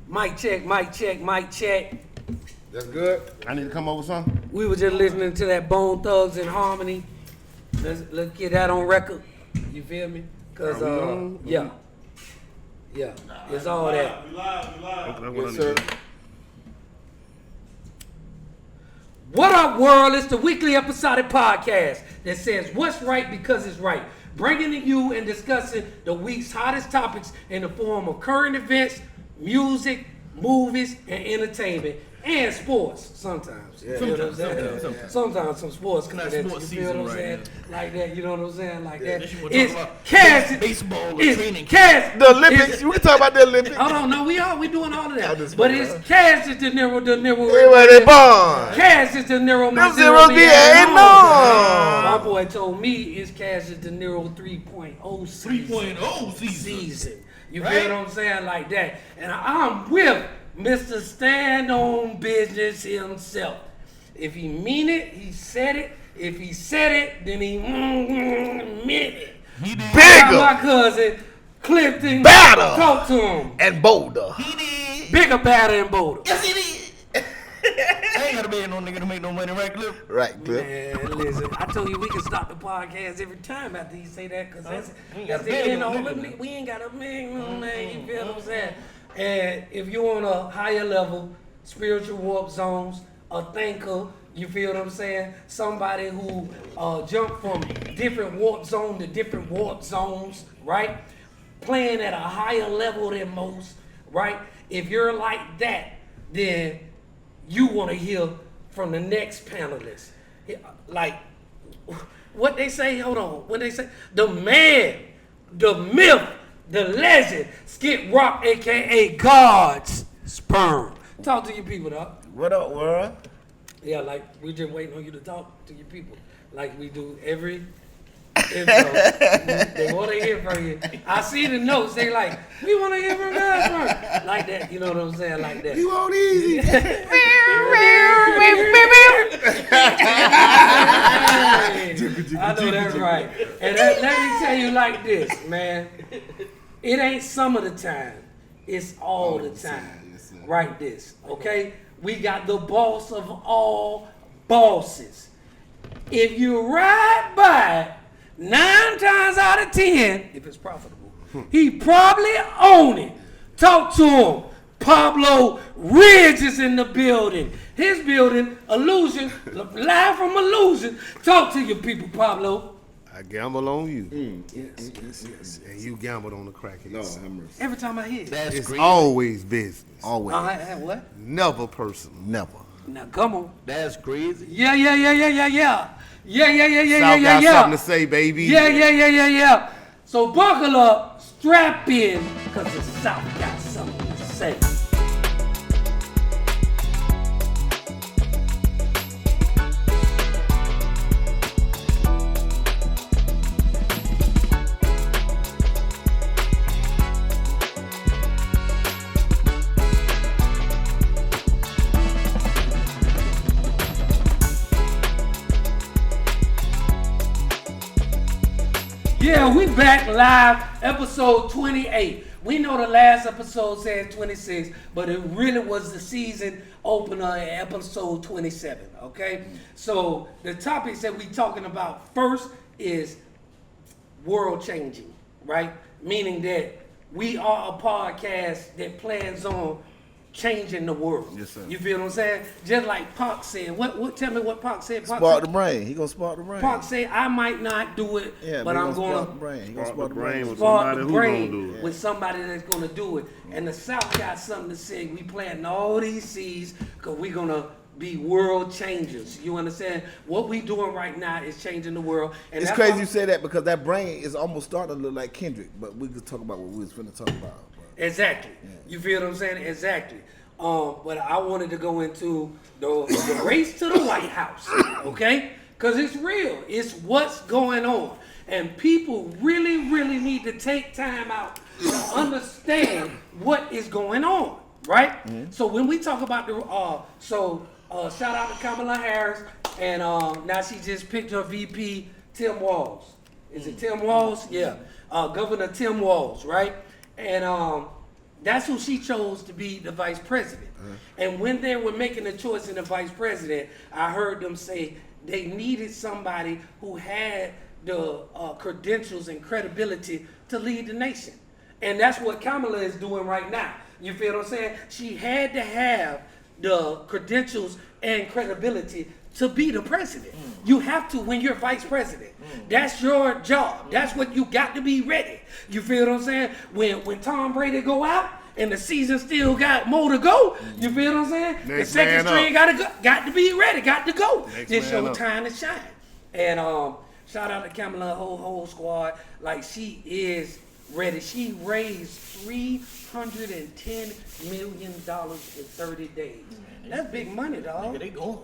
Mic check, mic check, mic check. That's good. I need to come over with something. We were just listening to that Bone Thugs in Harmony. Let's get that on record. You feel me? Cause yeah, it's all that. We live. Yes, sir. What up, world? It's the weekly episodic podcast that says what's right because it's right. Bringing to you and discussing the week's hottest topics in the form of current events, music, movies, and entertainment, and sports sometimes. You know what I'm saying? Sometimes some sports come in. You feel what I'm saying? Like that, you know what I'm saying? Like that. It's cash. Baseball, It's training. cash. The Olympics. We can talk about the Olympics. Hold on, no, we doing all of that. just But fucking it's around. cash is the Nero. Everywhere they born. Cash is the Nero. Them zeros be adding My on. boy told me it's Cash is the Nero 3.0 season. 3.0 season. You Right? feel what I'm saying? Like that. And I'm with Mr. Stand on Business himself. If he mean it, he said it. If he said it, then he meant it. He did. Bigger My cousin Clifton. Better. Talk to him. and bolder. He did. Bigger, badder, and bolder. Yes, he did. I ain't gotta be no nigga to make no money, right, Cliff? Right, Cliff. Man, listen, I told you we can stop the podcast every time after you say that, because that's gotta the beg end no of nigga it. now. We ain't got a man, you feel what I'm saying? And if you're on a higher level, spiritual warp zones, a thinker, you feel what I'm saying? Somebody who jumped from different warp zone to different warp zones, right? Playing at a higher level than most, right? If you're like that, then you want to hear from the next panelist. Like, what they say, hold on, what they say, the man, the myth, the legend, Skip Rock, a.k.a. God's sperm. Talk to your people, dog. What up, world? Yeah, like, we just waiting on you to talk to your people. Like we do every intro. They want to hear from you. I see the notes, they like, we want to hear from God's sperm. Like that, you know what I'm saying, like that. You want easy. I know that's right. And let me tell you like this, man. It ain't some of the time. It's all the time. Yes, sir. Right this, okay? We got the boss of all bosses. If you ride by 9 times out of 10, if it's profitable, he probably own it. Talk to him. Pablo Ridge is in the building. His building, Illusion, live from Illusion. Talk to your people, Pablo. I gamble on you, Yes. and you gambled on the crackhead. No, have mercy. Every time I hear it. That's It's crazy. always business, Always. What? never personal. Never. Now come on. That's crazy. Yeah. South got something to say, baby. Yeah. So buckle up, strap in, because the South got something to say. Yeah, we back live, episode 28. We know the last episode said 26, but it really was the season opener at episode 27, okay? So the topics that we talking about first is world changing, right? Meaning that we are a podcast that plans on changing the world. Yes, sir. You feel what I'm saying? Just like Pac said. What? Tell me what Pac said. Pac Spark said- the brain. He gonna spark the brain. Pac said, I might not do it, Yeah, but he I'm spark going the to brain. He gonna Spark spark the the brain brain. with spark somebody the who gonna brain do it. with somebody that's going to do it. And the South got something to say. We planting all these seeds because we're going to be world changers. You understand? What we doing right now is changing the world. And It's that's crazy why- you say that because that brain is almost starting to look like Kendrick, but we could talk about what we was finna talk about. But Exactly. You feel what I'm saying? Exactly. But I wanted to go into the race to the White House, okay? Because it's real. It's what's going on. And people really, really need to take time out to understand what is going on, right? So when we talk about shout out to Kamala Harris, and now she just picked her VP, Tim Walz. Is it Tim Walz? Yeah. Governor Tim Walz, right? And That's who she chose to be the vice president. And when they were making the choice in the vice president, I heard them say they needed somebody who had the credentials and credibility to lead the nation. And that's what Kamala is doing right now. You feel what I'm saying? She had to have the credentials and credibility to be the president. You have to when you're vice president. That's your job. That's what you got to be ready. You feel what I'm saying? When Tom Brady go out and the season still got more to go, you feel what I'm saying? Next the second man string got to be ready, got to go. Next It's man your up. time to shine. And shout out to Kamala, whole squad. Like she is ready. She raised $310 million in 30 days. That's big money, dog. Nigga, they going.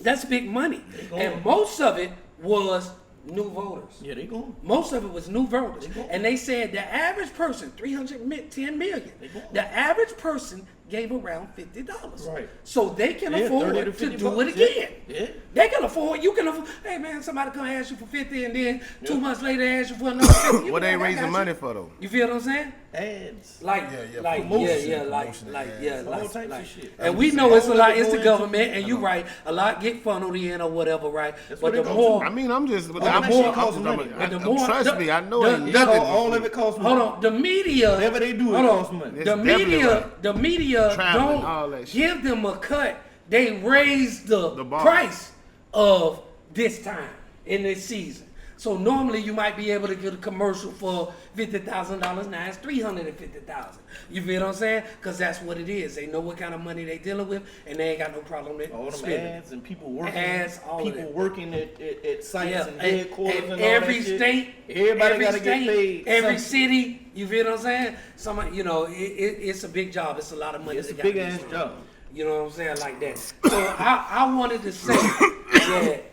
That's big money. going. And most of it was new voters. Yeah, they going. Most of it was new voters. They going. And they said the average person, 310 million, They going. the average person gave around $50. Right. So they can Yeah, afford 30 to to 50 do bucks. it again. Yeah. They can afford, you can afford, hey man, somebody come ask you for 50 and then 2 months later ask you for another 50. You What be they like, I raising got money you. for though? You feel what I'm saying? Ads. Like, Yeah, like, promotion, yeah, like, promotion, like, yeah. yeah, All like, types like. of shit. And I'm we just know saying, it's a all lot. that It's the go into- government, and you're right. A lot get funneled in or whatever, right? That's But what the it more, I mean, I'm just. that I'm shit more. costs money. But the more- Trust me, I know the- ain't the- nothing. All of it costs money. hold on, the media, Whatever they do, it hold on. costs money. It's The definitely media, right. the media Traveling, all that don't shit. give them a cut. They raise the bar. price of this time in this season. So normally you might be able to get a commercial for $50,000. Now it's $350,000. You feel what I'm saying? Because that's what it is. They know what kind of money they dealing with, and they ain't got no problem with All them spending. ads and people working. Ads, all of people that. working at sites Yeah, and headquarters and all every that shit. state, Everybody every gotta get state, paid. every something. city. You feel what I'm saying? Some, you know, it's a big job. It's a lot of money. It's a that big gotta be ass spent. job. You know what I'm saying? Like that. So I wanted to say that,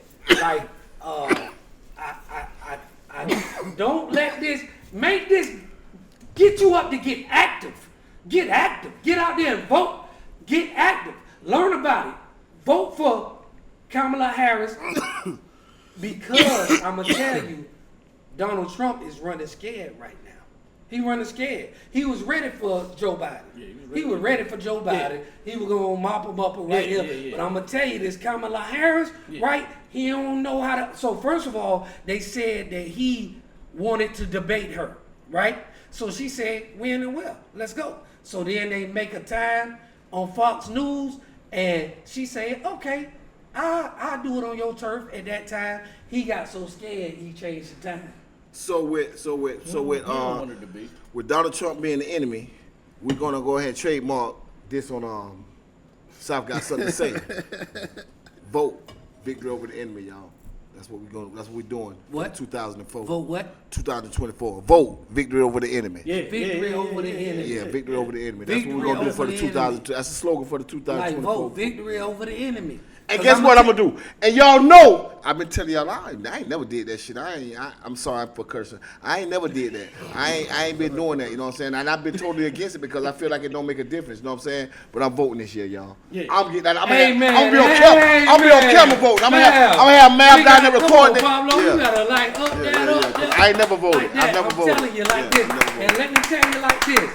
like, I don't let this make this get you up to get active. Get active. Get out there and vote. Get active. Learn about it. Vote for Kamala Harris because I'm gonna tell you, Donald Trump is running scared right now. He running scared. He was ready for Joe Biden. Yeah, he was ready for Joe Biden. He was gonna mop him up right Yeah, here. yeah, yeah. But I'm gonna tell you this, Kamala Harris, right? He don't know how to. So first of all, they said that he wanted to debate her, right? So she said, "When and well, let's go." So then they make a time on Fox News, and she said, "Okay, I'll do it on your turf." At that time, he got so scared he changed the time. So with wanted to be. with Donald Trump being the enemy, we're gonna go ahead and trademark this on South Got Something to Say. Vote victory over the enemy, y'all. That's what we're doing. What? 2004. Vote what? 2024. Vote victory over the enemy. Yeah, Victory over the enemy. Yeah, victory over the enemy. That's what Victory we're gonna do for over the the 2000. That's the slogan for the Like 2024. vote victory over the enemy. And 'Cause guess what I'm gonna do? And y'all know, I've been telling y'all, I ain't never did that shit. I'm sorry for cursing. I ain't never did that. I ain't been doing that. You know what I'm saying? And I've been totally against it because I feel like it don't make a difference. You know what I'm saying? But I'm voting this year, y'all. Yeah. I'm getting that. I'm Amen. gonna be on camera. I'm gonna be on camera voting. I'm gonna have Mav down there recording it. Pablo, you Yeah. gotta like up that, up that. I ain't never voted. Like that. I never I'm voted. telling you like Yeah, this. never voted. And let me tell you like this.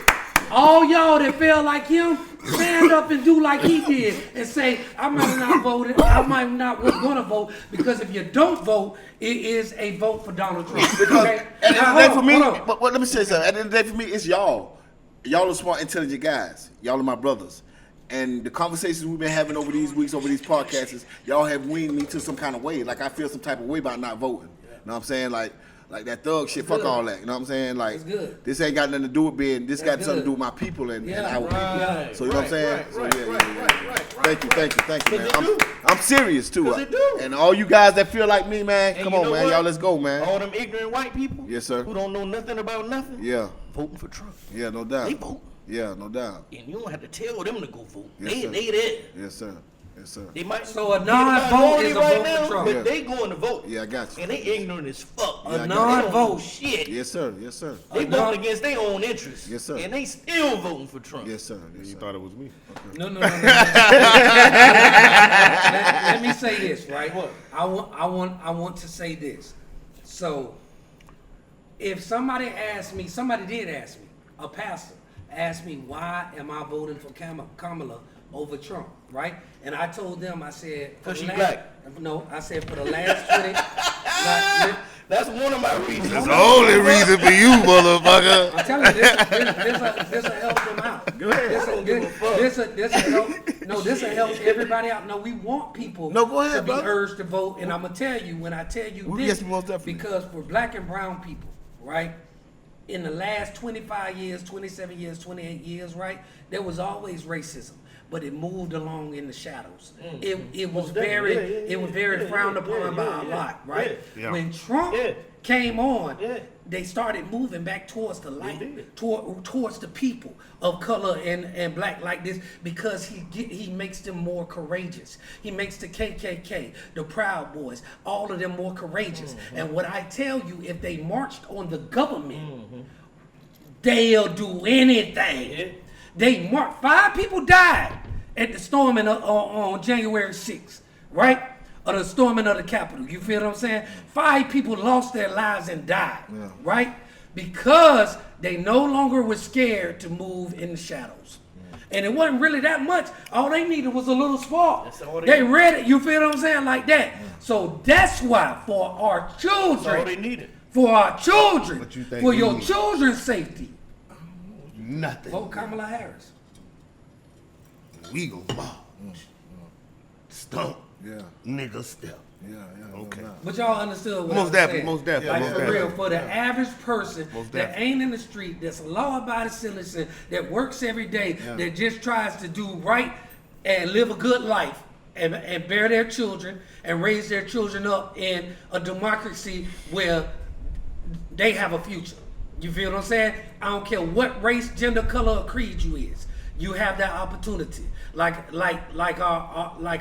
All y'all that feel like him, stand up and do like he did and say, I might have not voted, I might not was gonna vote, because if you don't vote, it is a vote for Donald Trump. Because Okay? at the end Now, of the day for hold me, on. but let me say something. At the end of the day for me, it's y'all. Y'all are smart, intelligent guys. Y'all are my brothers. And the conversations we've been having over these weeks, over these podcasts, y'all have weaned me to some kind of way. Like I feel some type of way about not voting. You know what I'm saying? Like that thug shit, fuck good. all that. You know what I'm saying? Like It's good. this ain't got nothing to do with being. This got That's something to good. do with my people and Yeah, our right, people. So you know what I'm saying? So right, yeah. Thank you, man. 'Cause it do. I'm serious too. 'Cause it do. And all you guys that feel like me, man, And come you on, know man, what? y'all, let's go, man. All them ignorant white people. Yes, sir. Who don't know nothing about nothing. Yeah, Voting for Trump. yeah, no doubt. They vote. Yeah, no doubt. And you don't have to tell them to go vote. Yes, sir. They there. Yes, sir. Yes, sir. They might So a be the non-vote minority is a right vote for now, Trump. but Yeah. they going to vote. Yeah, I got you. And they ignorant as fuck. Yeah, I got you. They don't know non-vote. shit. Yes, sir. Yes, sir. They A non- voting against their own interests. Yes, sir. And they still voting for Trump. Yes, sir. Yes, You sir. thought it was me. No. Let me say this, right? What? I want to say this. So, if somebody did ask me, a pastor, asked me why am I voting for Kamala over Trump, right? And I told them, I said, for Cause the she last, black. No, I said for the last 20. like, That's one of my reasons. That's the only reason for you, motherfucker. I'm telling you, this will help them out. Go ahead. This will help everybody out. No, we want people No, go ahead, to be brother. urged to vote. And I'm going to tell you, when I tell you Yes, this, most definitely. because for black and brown people, right, in the last 25 years, 27 years, 28 years, right, there was always racism. But it moved along in the shadows. It was very frowned upon by a lot, right? Yeah. When Trump came on, they started moving back towards the light, did. towards the people of color and black like this, because he makes them more courageous. He makes the KKK, the Proud Boys, all of them more courageous. And what I tell you, if they marched on the government, they'll do anything. Yeah. They marked 5 people died at the storming on January 6th, right? Or the storming of the Capitol. You feel what I'm saying? 5 people lost their lives and died, right? Because they no longer were scared to move in the shadows. And it wasn't really that much. All they needed was a little spark. That's all they They needed. read it. You feel what I'm saying? Like that. So that's why, for our That's all they children, needed. for our children, What you think for we your need? children's safety, Nothing. vote Kamala Harris. We gon' ball. Stump. Yeah, Nigga step. yeah. Okay. But y'all understood what Most I was definitely, saying. most definitely, Like most for definitely. real, for the average person Most that definitely. ain't in the street, that's a law-abiding citizen, that works every day, that just tries to do right and live a good life and bear their children and raise their children up in a democracy where they have a future. You feel what I'm saying? I don't care what race, gender, color, or creed you is. You have that opportunity. Like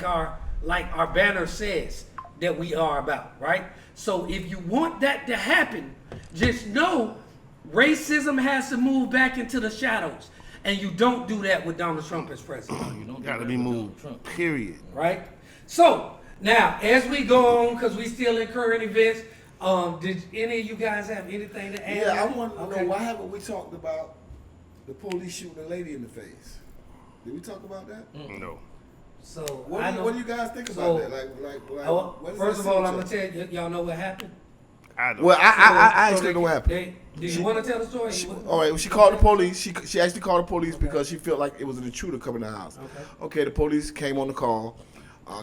our banner says that we are about, right? So if you want that to happen, just know racism has to move back into the shadows. And you don't do that with Donald Trump as president, Gotta be moved. Period. right? So now, as we go on, because we still in current events, did any of you guys have anything to add? Yeah, I want to Okay. know why haven't we talked about the police shooting a lady in the face? Did we talk about that? No. So What do you guys think So, about that? What does first that of all, say I'm to gonna tell you, y'all know what happened. I don't. Well, I So actually know what happened. Do you want to tell the story? All right, well, she called the police. She actually called the police because she felt like it was an intruder coming to the house. Okay, the police came on the call,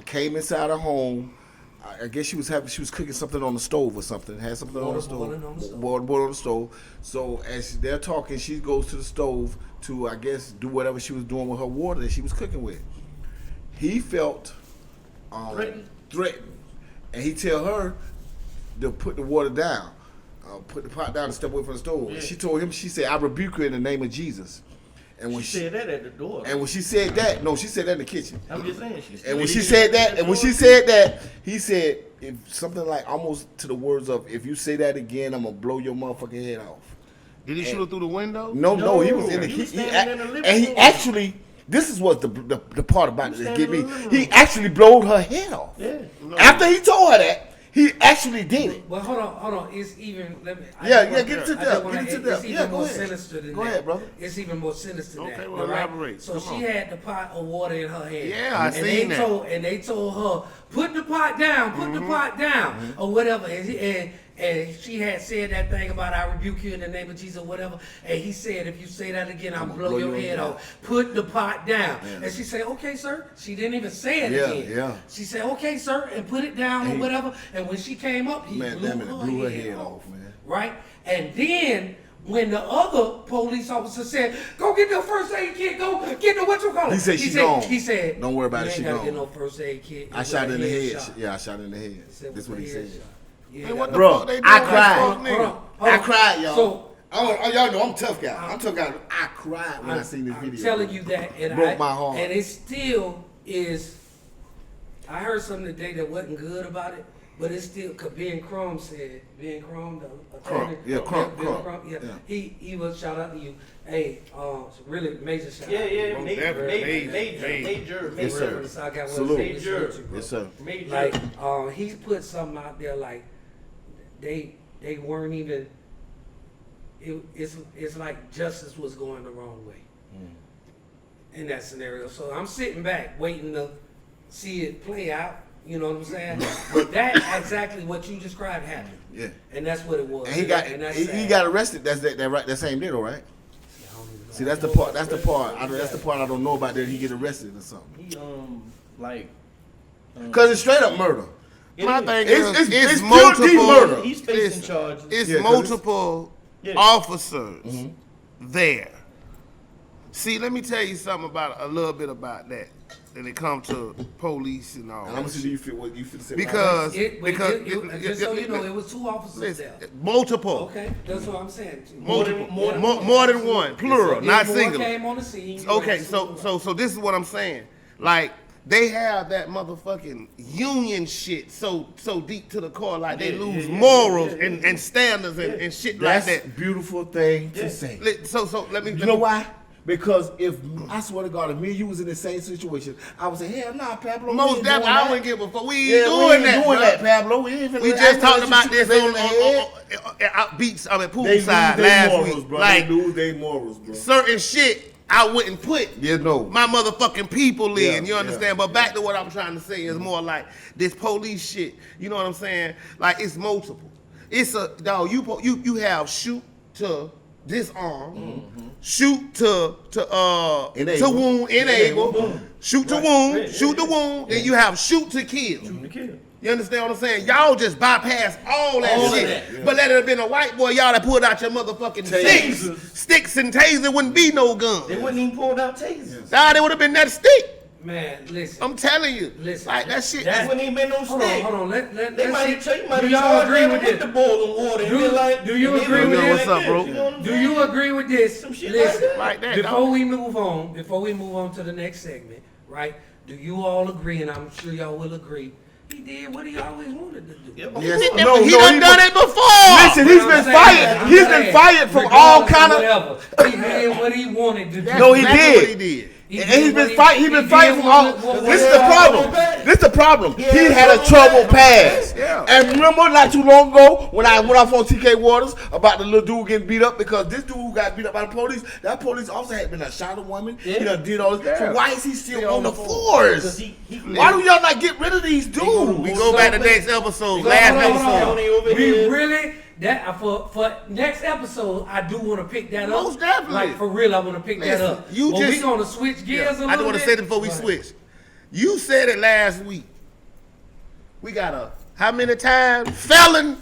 came inside her home. I guess she was cooking something on the stove or something. Had something on the stove. Water on the stove. So as they're talking, she goes to the stove to, I guess, do whatever she was doing with her water that she was cooking with. He felt threatened, and he tell her to put the water down, put the pot down and step away from the stove. Yeah. She told him, she said, "I rebuke you in the name of Jesus." And when She said that at the door. and when she said that, no, she said that in the kitchen. I'm just saying. And when she said that, he said, if something like almost to the words of, "If you say that again, I'm gonna blow your motherfucking head off." Did he shoot her through the window? No, he was in the he was he standing in the living and he room. actually. This is what the part about it He that was get me. standing in the living He room. actually blowed her head off. Yeah. After he told her that, he actually did it. But hold on. It's even. Let me. Yeah, get it to I just depth. wanna- Get it to It's depth. even Yeah, go more ahead. sinister than Go that. ahead, brother. It's even more sinister than Okay, that. well, all right? elaborate. So Come she on. had the pot of water in her hand. Yeah, I and seen they that. And they told her, put the pot down, put the pot down, or whatever. And she had said that thing about, "I rebuke you in the name of Jesus," or whatever. And he said, "If you say that again, I'll blow your head off. Put the pot down." And she said, "Okay, sir." She didn't even say it Yeah, again. yeah. She said, "Okay, sir," and put it down or whatever. And when she came up, he Man, blew, damn it, it blew her head off, man. Right? And then when the other police officer said, "Go get your first aid kit, go get the whatchamacallit." He said, "She gone." He said, "Don't worry about "You it, ain't she gotta gone." get no first aid kit. I It shot was her in a the head. headshot." Yeah, I shot her in the head. He said it That's was what he a said. headshot. Yeah, Hey, what the Bro, fuck they doing? I That cried. fuck Hold nigga? on. I cried, y'all. So Y'all know I'm a tough guy. I'm a tough guy. I cried when I seen this I'm video. telling you that, and Broke my heart. and it still is. I heard something today that wasn't good about it, but it's still. Cause Ben Crumb said, Ben Crumb, the attorney, Yeah, Crumb, Ben Crumb. yeah, Yeah. he was shout out to you. Hey, it's really major shout Yeah, out. yeah, Most major, definitely. major. Yes, sir. So I got one Salute. to say this with you, bro. Yes, sir. Major. Like, he put something out there like they weren't even. it's like justice was going the wrong way in that scenario. So I'm sitting back waiting to see it play out. You know what I'm saying? But that exactly what you described happened. Yeah. And that's what it was. And he got arrested. That same day, though, right? See, that's the part. That's the part I don't know about. That he get arrested or something. He like. Cause it's straight up murder. My thing It's is pure deep murder. He's facing charges. It's Yeah, 'cause multiple officers there. See, let me tell you something a little bit about that. When it comes to police and all. And I'm gonna see do you feel what you feel the same. Because just so you know, it was 2 officers there. multiple. Okay, that's what I'm saying. More than one, plural, not More singular. came on the scene. Okay, so this is what I'm saying. Like they have that motherfucking union shit so deep to the core, like they lose morals and standards and shit That's like a beautiful thing to say. that. So let me. You know why? Because if I swear to God, if me and you was in the same situation, I would say, hell nah, Pablo. Most definitely, I wouldn't give a fuck. We ain't we doing ain't that, doing bro. that, Pablo. We ain't finna We let- just I talked know about you this shoot in the head. on beats. I mean, They lose poolside their last morals, week. bro. Like They lose their morals, bro. certain shit, I wouldn't put Yeah, no. my motherfucking people in. Yeah, You understand? yeah, But back to what I'm trying to say is more like this police shit. You know what I'm saying? Like it's multiple. It's a dog. You have shoot to disarm, shoot to Enable. wound, enable, shoot to wound, shoot to wound. Then you have shoot to kill. You understand what I'm saying? Y'all just bypass all that shit. But let it have been a white boy, y'all that pulled out your motherfucking sticks and taser, wouldn't be no gun. They wouldn't even pull out tasers. Nah, they would have been that stick. Man, listen. I'm telling you. Listen, Like that shit. that- They wouldn't even been no Hold stick. on, hold on. They might let's have see. might Do have y'all charged agree them with with this? the boiling water. And Do- been like, do you and agree they with been this? What's up, bro? You know what I'm Do saying? you agree with this? Some shit Listen, like that, before dog. we move on to the next segment, right? Do you all agree, and I'm sure y'all will agree, he did what he always wanted to do. Yes. He No, done it before. Listen, he's But been I'm fired. saying, He's been fired from all kind of. whatever. He did what he wanted to do. No, he Exactly did. what he did. And he's been fighting. He's been fighting from all. This is the what- problem. This is the problem. He had a trouble past. Yeah. And remember, not too long ago, when I went off on TK Waters about the little dude getting beat up because this dude who got beat up by the police. That police officer had been a shot a woman. He done did all this. So why is he still on the force? Why do y'all not get rid of these dudes? We go back to next episode, Hold last on, hold episode. on. We really for next episode, I do want to pick that up. Most definitely. Like for real, I want to pick that Listen, up. you But just- we gonna switch gears a little bit. I just want to say it before we switch. You said it last week. We got a how many times felon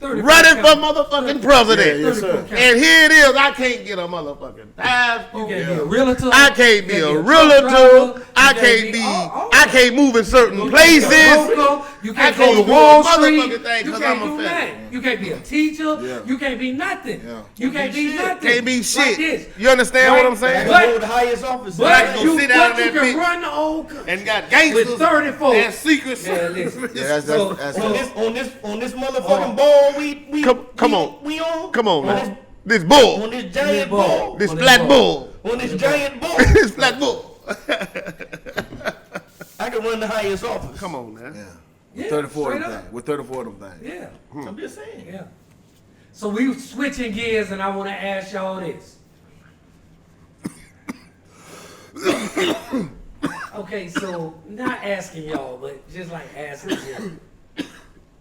34 running for count. motherfucking president. Yeah, yes, sir. 34 count. And here it is. I can't get a motherfucking passport. You can't be a realtor. I can't be You a truck realtor. driver. I You can't be. all I can't move in certain You places. can't be a broker. You can't I go can't to do Wall a Street. motherfucking thing You 'cause can't I'm a do felon. nothing. You can't be a teacher. Yeah. You can't be nothing. Yeah. You can't be nothing. Can't be Like shit. this. You understand what I'm saying? But- Hold the highest office. I can But go you, sit down but in you that can bitch. run the whole country. And got gangsters With 34. and secret. Yeah, listen. Yeah, that's on this motherfucking ball we Come on. we on. Come on, On man. This bull. On this giant ball. This On black this bull. On this giant ball. This black bull. I can run the highest office. Come on, man. Yeah. Yeah, 34 of straight them up. things. With 34 of them things. Yeah. I'm just saying. Yeah. So we switching gears, and I want to ask y'all this. Okay, so not asking y'all, but just like asking you.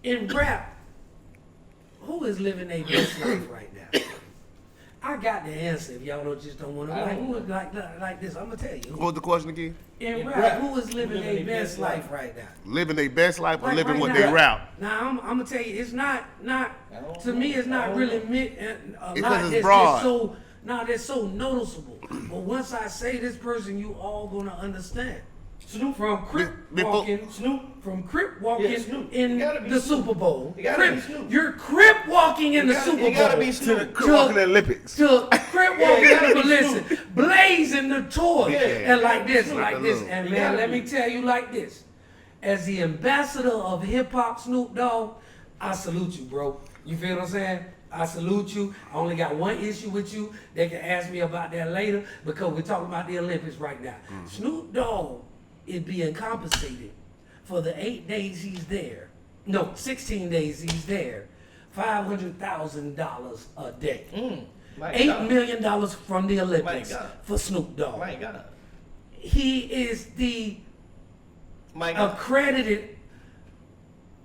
In rap, who is living their best life right now? I got the answer. If y'all don't want to, like, who is like this? I'm gonna tell you. What was the question again? In rap, who is living their best life right now? Living their best life or Like living right what now. they rap? Now I'm gonna tell you, it's not to me. It's not really a Because lot it's that's broad. just so that's so noticeable. But once I say this person, you all gonna understand. Snoop from Crip Before- walking. Snoop from Crip walking Yeah, Snoop. in It gotta be the Snoop. Super Bowl. It gotta Crip, be Snoop. you're Crip walking in the gotta- Super it gotta Bowl. be Snoop. Crip walking in the Olympics. To Crip walking, it gotta but be listen, blazing the torch, Yeah. and like this, Like a like this, little- and It man, gotta let be. me tell you like this. As the ambassador of hip hop, Snoop Dogg, I salute you, bro. You feel what I'm saying? I salute you. I only got one issue with you. They can ask me about that later because we're talking about the Olympics right now. Snoop Dogg is being compensated for the 8 days he's there. No, 16 days he's there $500,000 a day. My $8 God. million from the Olympics My God. for Snoop Dogg. My God. He is the My God. accredited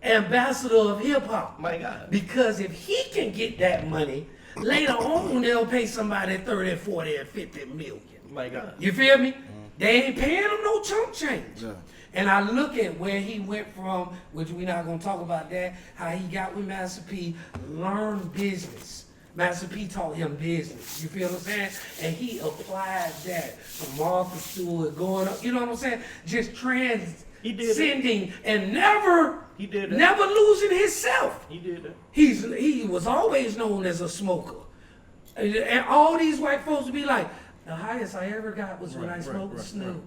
ambassador of hip hop. My God. Because if he can get that money, later on they'll pay somebody 30, 40, and 50 million. My God. You feel me? They ain't paying him no chump change. Yeah. And I look at where he went from, which we're not gonna talk about that, how he got with Master P, learned business. Master P taught him business. You feel what I'm saying? And he applied that from Martha Stewart going up, you know what I'm saying? Just He did that. transcending and never He did that. never losing himself. He did that. He was always known as a smoker. And all these white folks would be like, the highest I ever got was when I smoked Snoop.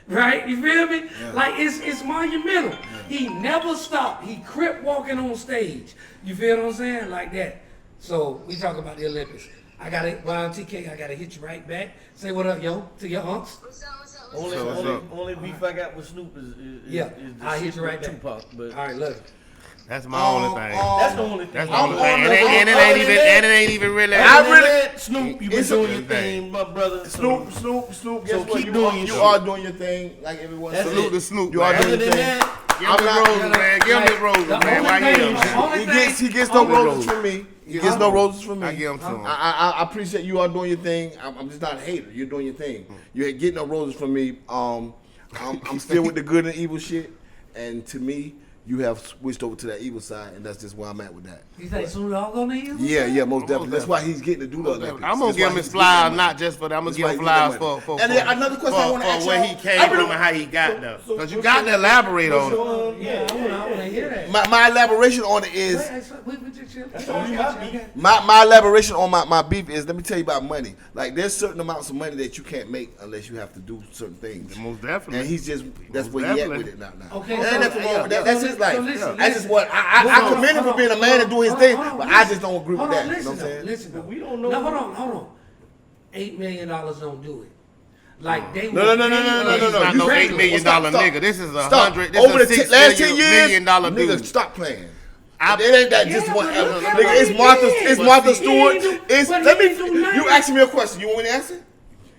Right? You feel me? Yeah. Like it's monumental. He never stopped. He crip walking on stage. You feel what I'm saying? Like that. So we talk about the Olympics. I gotta TK, I gotta hit you right back. Say what up, yo, to your unks. Only beef I got with Snoop is Yeah, the I'll hit shit you right with back. Tupac, but All right, love it. That's my only thing. that's the only thing. That's the I'm only thing. on And the- it ain't even really. I Other than really- that, Snoop, you been It's doing a- your thing, my brother. Snoop. So Guess what? keep You doing are, your you shit. are doing your thing like everyone. That's Salute it. to Snoop. You are man. doing Other your than thing. that, Give him the roses, man. Give him the roses, man. Why give him? He gets no roses from me. He gets no roses from me. I give him to him. I appreciate you are doing your thing. I'm just not a hater. You're doing your thing. You ain't getting no roses from me. I'm still with the good and evil shit. And to me, you have switched over to that evil side, and that's just where I'm at with that. You think Snoop Dogg gonna use? Yeah, most definitely. That's why he's getting to do the Olympics. I'm gonna That's give why him his he's flowers, getting not just for that. I'm gonna That's give why him he flowers getting that for money. And then another question I wanna ask where y'all. he came I from really- and how he got there. so Because you what's got your- to elaborate on it. I wanna hear that. My elaboration on it is Wait, my elaboration on my beef is, let me tell you about money. Like there's certain amounts of money that you can't make unless you have to do certain things. Most definitely. And he's just that's Most where he at definitely. with it now. Okay, And so- nothing wrong with that. yeah. That's his life. So listen, That's just what I commend him for being a man and doing his thing, but I just don't agree with that. You know what I'm saying? Listen, though. we don't know. No, hold on. $8 million don't do it. Like they No. will No. pay He's not you no $8 regular. million Stop. nigga. This is Stop. $100. This Over is the a $6 last 10 years, million dollar nigga, dude. stop playing. I- It ain't that just Yeah, one. but look at Nigga, what it's he Martha. did. It's But Martha see, Stewart. he ain't do- It's but he let me. ain't do nothing. You asking me a question. You want me to answer?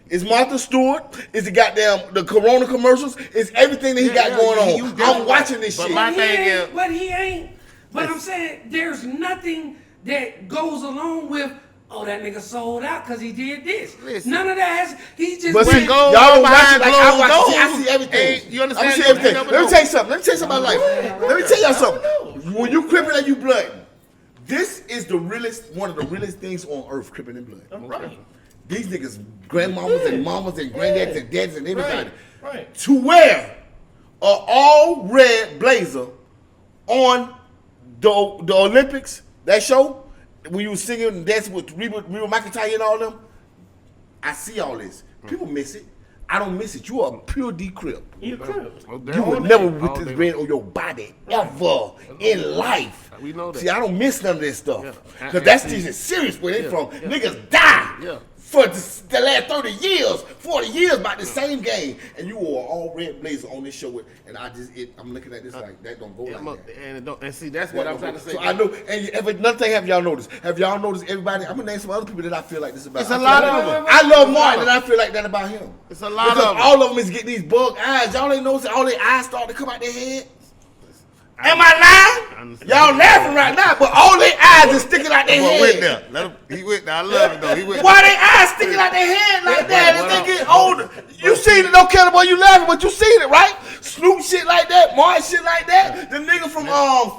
It's Martha Stewart. It's the goddamn the Corona commercials. It's everything that he got going you on. got I'm it. watching this But shit. my thing is- But he ain't. But I'm saying there's nothing that goes along with. Oh, that nigga sold out because he did this. Listen. None of that has. He just. But When see, goes y'all don't watch behind it like I closed watch it. I doors, see everything. hey, you understand? I see You everything. never Let me know. tell you something. Let me tell you something about life. Let me tell y'all something. When you crippin' and you blood, this is the realest, one of the realest things on earth, crippin' and blood. Right. These niggas, grandmamas and mamas and granddaddies and dads and everybody, Right. to wear a all red blazer on the Olympics, that show, when you was singing and dancing with Reba McEntire and all them, I see all this. People miss it. I don't miss it. You are a pure D crib. You crib. You would never put this red on your body ever in life. We know that. See, I don't miss none of this stuff. Yeah. Because that's just serious where they from. Niggas die Yeah. for the last 30 years, 40 years about the same game. And you wore all red blazer on this show. And I'm looking at this like, that don't go like that. And see, that's what I'm trying to say. So I know, and another thing have y'all noticed? Have y'all noticed everybody? I'm gonna name some other people that I feel like this about. It's a I feel lot like- of them. I love Martin, and I feel like that about him. It's a lot because of them. all of them is getting these bug eyes. Y'all ain't noticing all their eyes start to come out their head. Am I lying? understand. Y'all laughing right now, but all their eyes is sticking out their But went head. there. Let him, he went there. I love it though. He went Why they eyes sticking out their head like that as What they up? get older? You seen it, don't care about you laughing, but you seen it, right? Snoop shit like that, Martin shit like that, the nigga from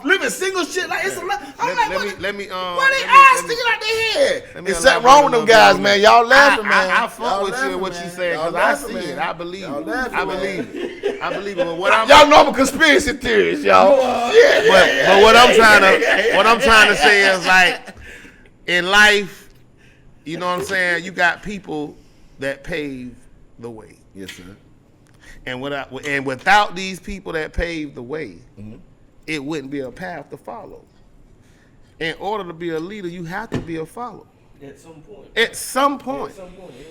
Living Single shit like it's a lot. I'm like, why they eyes sticking out their head? Let me There's something wrong with them elaborate a guys, little man. bit. Y'all laughing, man. I fuck Y'all with you laughing, and what man. you saying Y'all because I laughing, see man. it. I believe Y'all it. laughing, I man. believe it. I believe it. But what I'm Y'all know I'm a conspiracy theorist, y'all. but what I'm trying to say is like in life, you know what I'm saying? You got people that pave the way. Yes, sir. And without these people that pave the way, it wouldn't be a path to follow. In order to be a leader, you have to be a follower. At some point. At some point. At some point, yeah.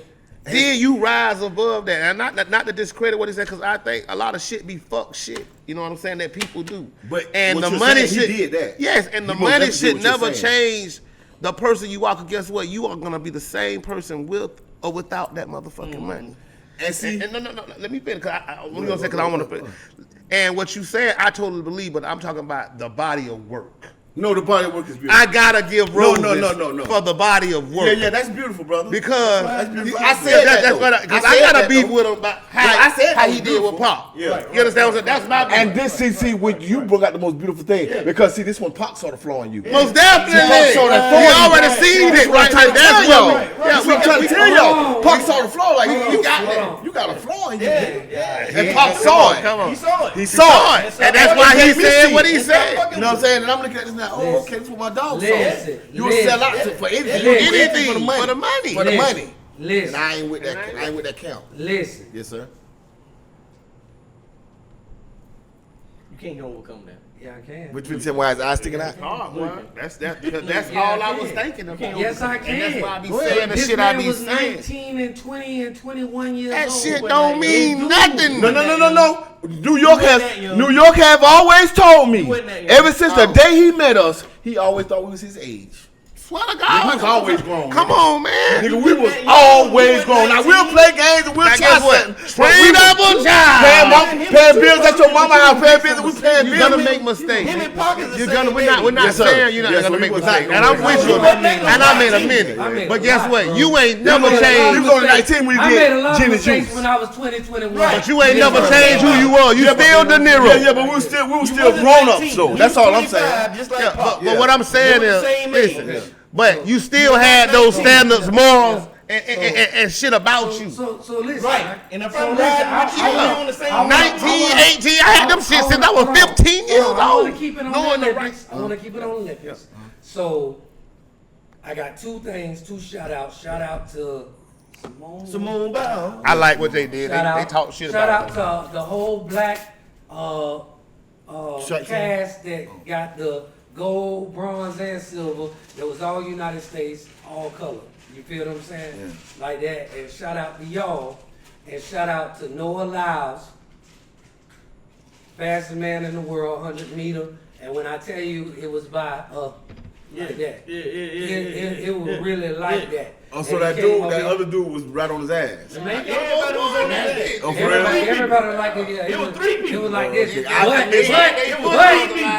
Then you rise above that, and not to discredit what he said, because I think a lot of shit be fuck shit. You know what I'm saying? That people do. But and what the you're money saying, should he did that. Yes, and the He most money definitely should did what you're never saying. change the person you are. 'Cause guess what? You are gonna be the same person with or without that motherfucking money. And see, And no, let me finish. Cause what you gonna say? Cause I want to. And what you said, I totally believe, but I'm talking about the body of work. no, the body work is beautiful. I gotta give roses No. for the body of work. Yeah, that's beautiful, brother. Because That's beautiful. I said that's what I got a beef with him about I said how that he was did with beautiful. Pop. Yeah. You understand what I'm saying? That's my beef. And this, see, when you brought out the most beautiful thing, because see, this one Pac saw the flaw in you. Most definitely. Pac saw that flaw We in you. already seen it, right? That's That's what what That's what I'm trying to tell y'all. Pac saw the flaw, like you got that. You got a flaw in you. And Pac saw it. Come on. He saw it. He saw it. And that's why he said what he said. You know what I'm saying? And I'm looking at this now. Oh, okay, this is what my dog saw. Listen, You will sell out for anything. You will do anything for the money. For the money. For the Listen, money. And Listen, I ain't with that. I ain't with that count. listen. Yes, sir. You can't overcome that. Yeah, I can. Which means why his eyes sticking out? Oh, boy. That's Yeah, all I I was can. thinking about. Yes, I And can. that's why I be Go saying ahead. the This shit I man be was saying. 19 and 20 and 21 years That old. shit when don't mean dude- nothing. No. New York wasn't that young. New York have always told me, wasn't that young. ever since the day he met us, he always thought we was his age. Swear to We God. was always grown. Come on, man. Nigga, we was always grown. Now we'll play games and we'll Now, try guess what? something. but Straight we was up a job. paying bills at your mama house, paying bills, and we paying You're bills. gonna make mistakes. Him and Pac is the You're same gonna. age. We're not Yes, sir. saying you're not Yes, gonna sir. make We was mistakes. not And I'm gonna with make you. mistakes. And I made a minute. I made But a guess lot, what? bro. You ain't I never made a lot of changed. You was only 19 when you I made a did lot gin of and mistakes juice. when I was 20, 21. Right. But you ain't never changed who you are. You still De Niro. Yeah, but we was still wasn't grown ups 19. though. You That's was all I'm 25, saying. Just like Yeah, Pac. but what I'm saying They were is, the same listen, age. but you still had those standards, morals, and shit about you. So listen. Right. And if I'm listen, riding with you, I- we on the same I- 19, 18, I had them shit since I was 15 years I want old. to keep it on Knowing the the Olympics. I want to keep it on Olympics. So I got two things, two shout outs. Shout out to Simone Biles. I like what they did. Shout They out, talk shit shout about out to the whole black Strike team. cast that got the gold, bronze, and silver. That was all United States, all color. You feel what I'm saying? Like that. And shout out to y'all. And shout out to Noah Lyles, fastest man in the world, 100 meter. And when I tell you it was by like that. It was really like that. Oh, so And that he came dude, up that here- other dude was right on his ass. Maybe Everybody was on that day. Oh, for real? Everybody like it. Yeah, It was three It people. was like this. Okay.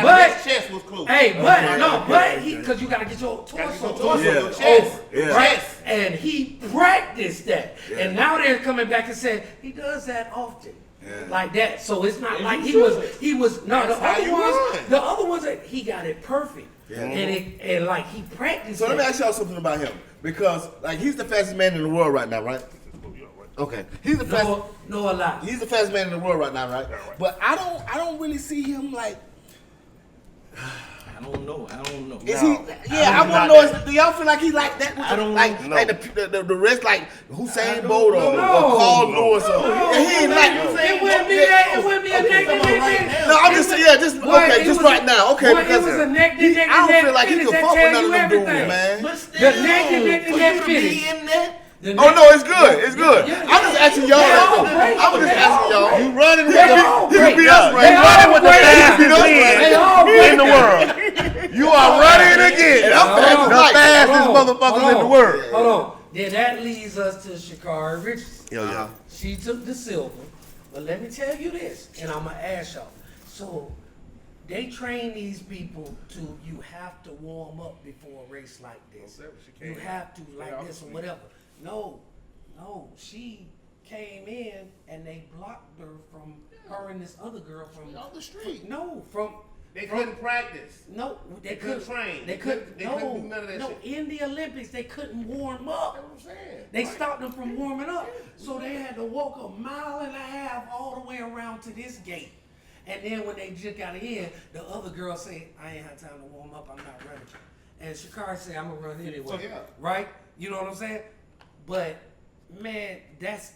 But his chest was close. hey, but he, because you gotta get your torso. Yeah. Chest. Yeah. Right? And he practiced that. And now they're coming back and saying he does that often. Like that. So it's not like he was no, the other ones that he got it perfect. And like he practiced So let me that. ask y'all something about him, because like he's the fastest man in the world right now, right? Okay, he's the fastest. No, a lot. He's the fastest man in the world right now, right? But I don't really see him like. I don't know. Is he? Yeah, I want to know. Do y'all feel like he like that? With I don't like know. like the rest, like Usain Bolt or know. Carl Lewis or. Yeah, he ain't like. It wouldn't be that. It wouldn't be a neck to neck. No, I'm just saying. Yeah, just okay, just right now. Okay, Boy, because it was a neck to neck. I don't feel like he finish can that fuck with tell none of you them dudes, everything. man. But still, The neck to neck for neck you to be finish. in there, Oh no, it's good. It's good. I'm just asking y'all. I was just asking y'all. You running with They the all He can great. beat us, They right? all running with the great. fastest They all man great. in the world. You are running again. I'm fast as The light. fastest Hold on, motherfuckers hold in the on, world. Hold on. Then that leads us to Sha'Carri Richardson. Yeah. She took the silver. But let me tell you this, and I'm going to ask y'all. So they train these people to, you have to warm up before a race like this. You have to like this or whatever. No, she came in and they blocked her from her and this other girl from On the street. No, from They couldn't practice. no, they couldn't couldn't train. They They couldn't. couldn't do none of that no, shit. in the Olympics they couldn't warm up. That's what I'm saying. They stopped them from warming up, so they had to walk 1.5 miles all the way around to this gate. And then when they just got in, the other girl said, "I ain't had time to warm up. I'm not running." And Sha'Carri said, "I'm gonna run anyway." So, yeah. Right? You know what I'm saying? But man, that's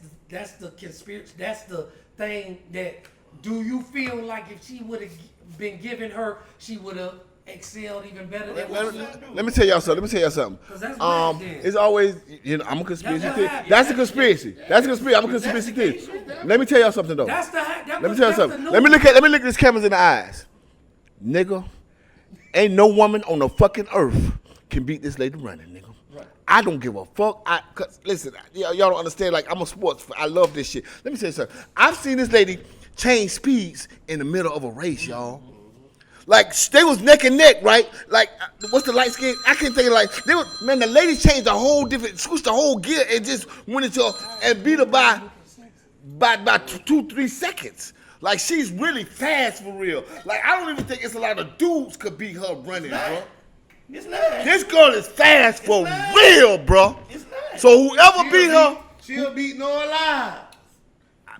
the conspiracy. That's the thing that. Do you feel like if she would have been given her, she would have excelled even better than what you Let me tell y'all something. 'Cause that's whack then. It's always, I'm a conspiracy That's theorist. happy. That's a conspiracy. That's a conspiracy. I'm a conspiracy theorist. Let me tell y'all something though. That's the. Let me tell you something. Let me look these cameras in the eyes, nigga. Ain't no woman on the fucking earth can beat this lady running, nigga. Right. I don't give a fuck. Cause listen, y'all don't understand. Like I'm a sports. I love this shit. Let me tell you something. I've seen this lady change speeds in the middle of a race, y'all. Like they was neck and neck, right? Like what's the light skin? I can't think of like they was, man. The lady changed a whole different, switched the whole gear and just went into and beat her by 2-3 seconds. Like she's really fast for real. Like I don't even think it's a lot of dudes could beat her running, bro. It's not. This girl is fast for real, bro. It's not. So whoever beat her, She'll beat no alive.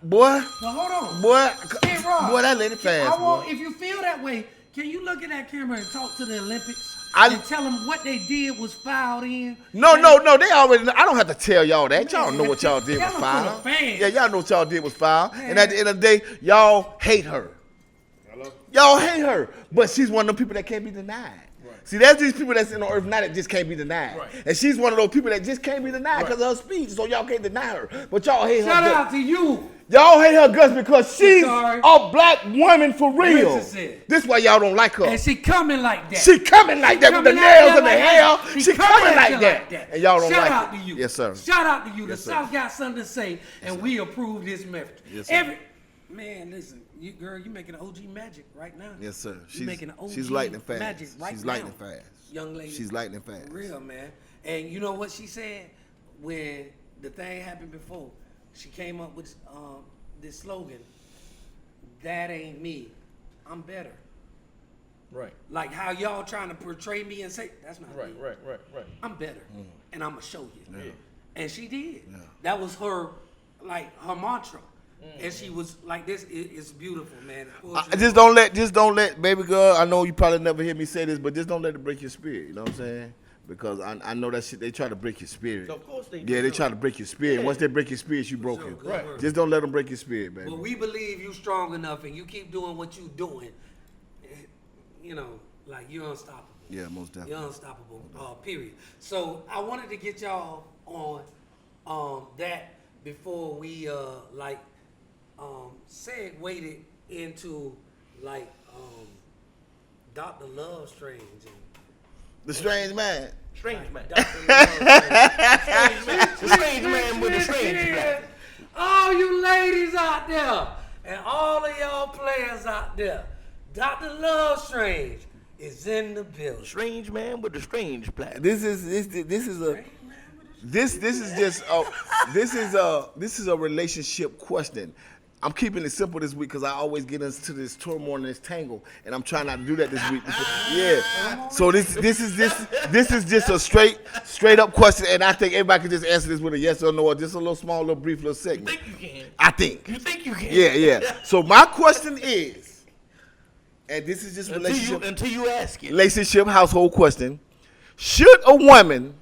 boy, Well, hold on. Hey, Rob, boy, that lady fast. I want. Boy. If you feel that way, can you look at that camera and talk to the Olympics I- and tell them what they did was fouled in? No, they already know. I don't have to tell y'all that. Y'all know what y'all did was Tell 'em foul. for the fans. Yeah, y'all know what y'all did was foul. And at the end of the day, y'all hate her. Y'all hate her. But she's one of those people that can't be denied. See, there's these people that's in the earth now that just can't be denied. Right. And she's one of those people that just can't be denied because of her speech. So y'all can't deny her. But y'all hate Shout her. out to you. Y'all hate her guts because she's sorry. a black woman for real. Princess said. This why y'all don't like her. And she coming like that. She coming like that with the coming at nails you and the like hair. that. She coming at like you that. And y'all don't Shout like out it. to you. Yes, sir. Shout out to you. Yes, The sir. South got something to say, and we approve this message. Yes, sir. Man, listen, girl, you making OG magic right now. Yes, sir. You making OG She's lightning fast. magic right She's now. lightning fast. Young lady. She's lightning fast. For real, man. And you know what she said when the thing happened before? She came up with this slogan, "That ain't me, I'm better." Right. Like how y'all trying to portray me and say, that's not me. Right. I'm better, and I'm gonna show you. Yeah. And she did. Yeah. That was her, like her mantra. And she was like, "This is beautiful, man." Just don't let, baby girl. I know you probably never hear me say this, but just don't let it break your spirit. You know what I'm saying? Because I know that shit. They try to break your spirit. Of course they do. Yeah, they try to break your spirit. Yeah. Once they break your spirit, you broken. Right. Just don't let them break your spirit, baby. But we believe you strong enough, and you keep doing what you doing. You know, like you're unstoppable. Yeah, most definitely. You're unstoppable. Period. So I wanted to get y'all on that before we segued it into like Dr. Love Strange and The strange man. Strange man. Dr. Love Strange. The strange man with the strange black. All you ladies out there and all of y'all players out there, Dr. Love Strange is in the building. Strange man with the strange black. This is a relationship question. I'm keeping it simple this week because I always get into this turmoil and this tangle, and I'm trying not to do that this week. Yeah. So this is just a straight up question, and I think everybody can just answer this with a yes or no, or just a little small, little brief, little segment. You think you can? I think. You think you can? Yeah. So my question is, and this is just Until you ask it. relationship household question: should a woman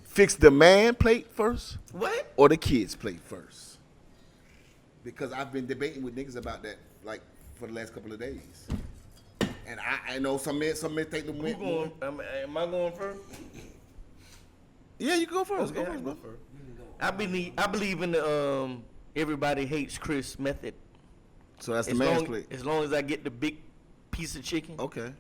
fix the man plate first What? or the kids plate first? Because I've been debating with niggas about that like for the last couple of days, and I know some men think the Who women. going? Am I going first? Yeah, you can go first. Okay, Go I'll first, go bro. first. I believe in the everybody hates Chris method. So that's the As man's long, plate. as long as I get the big piece of chicken, Okay.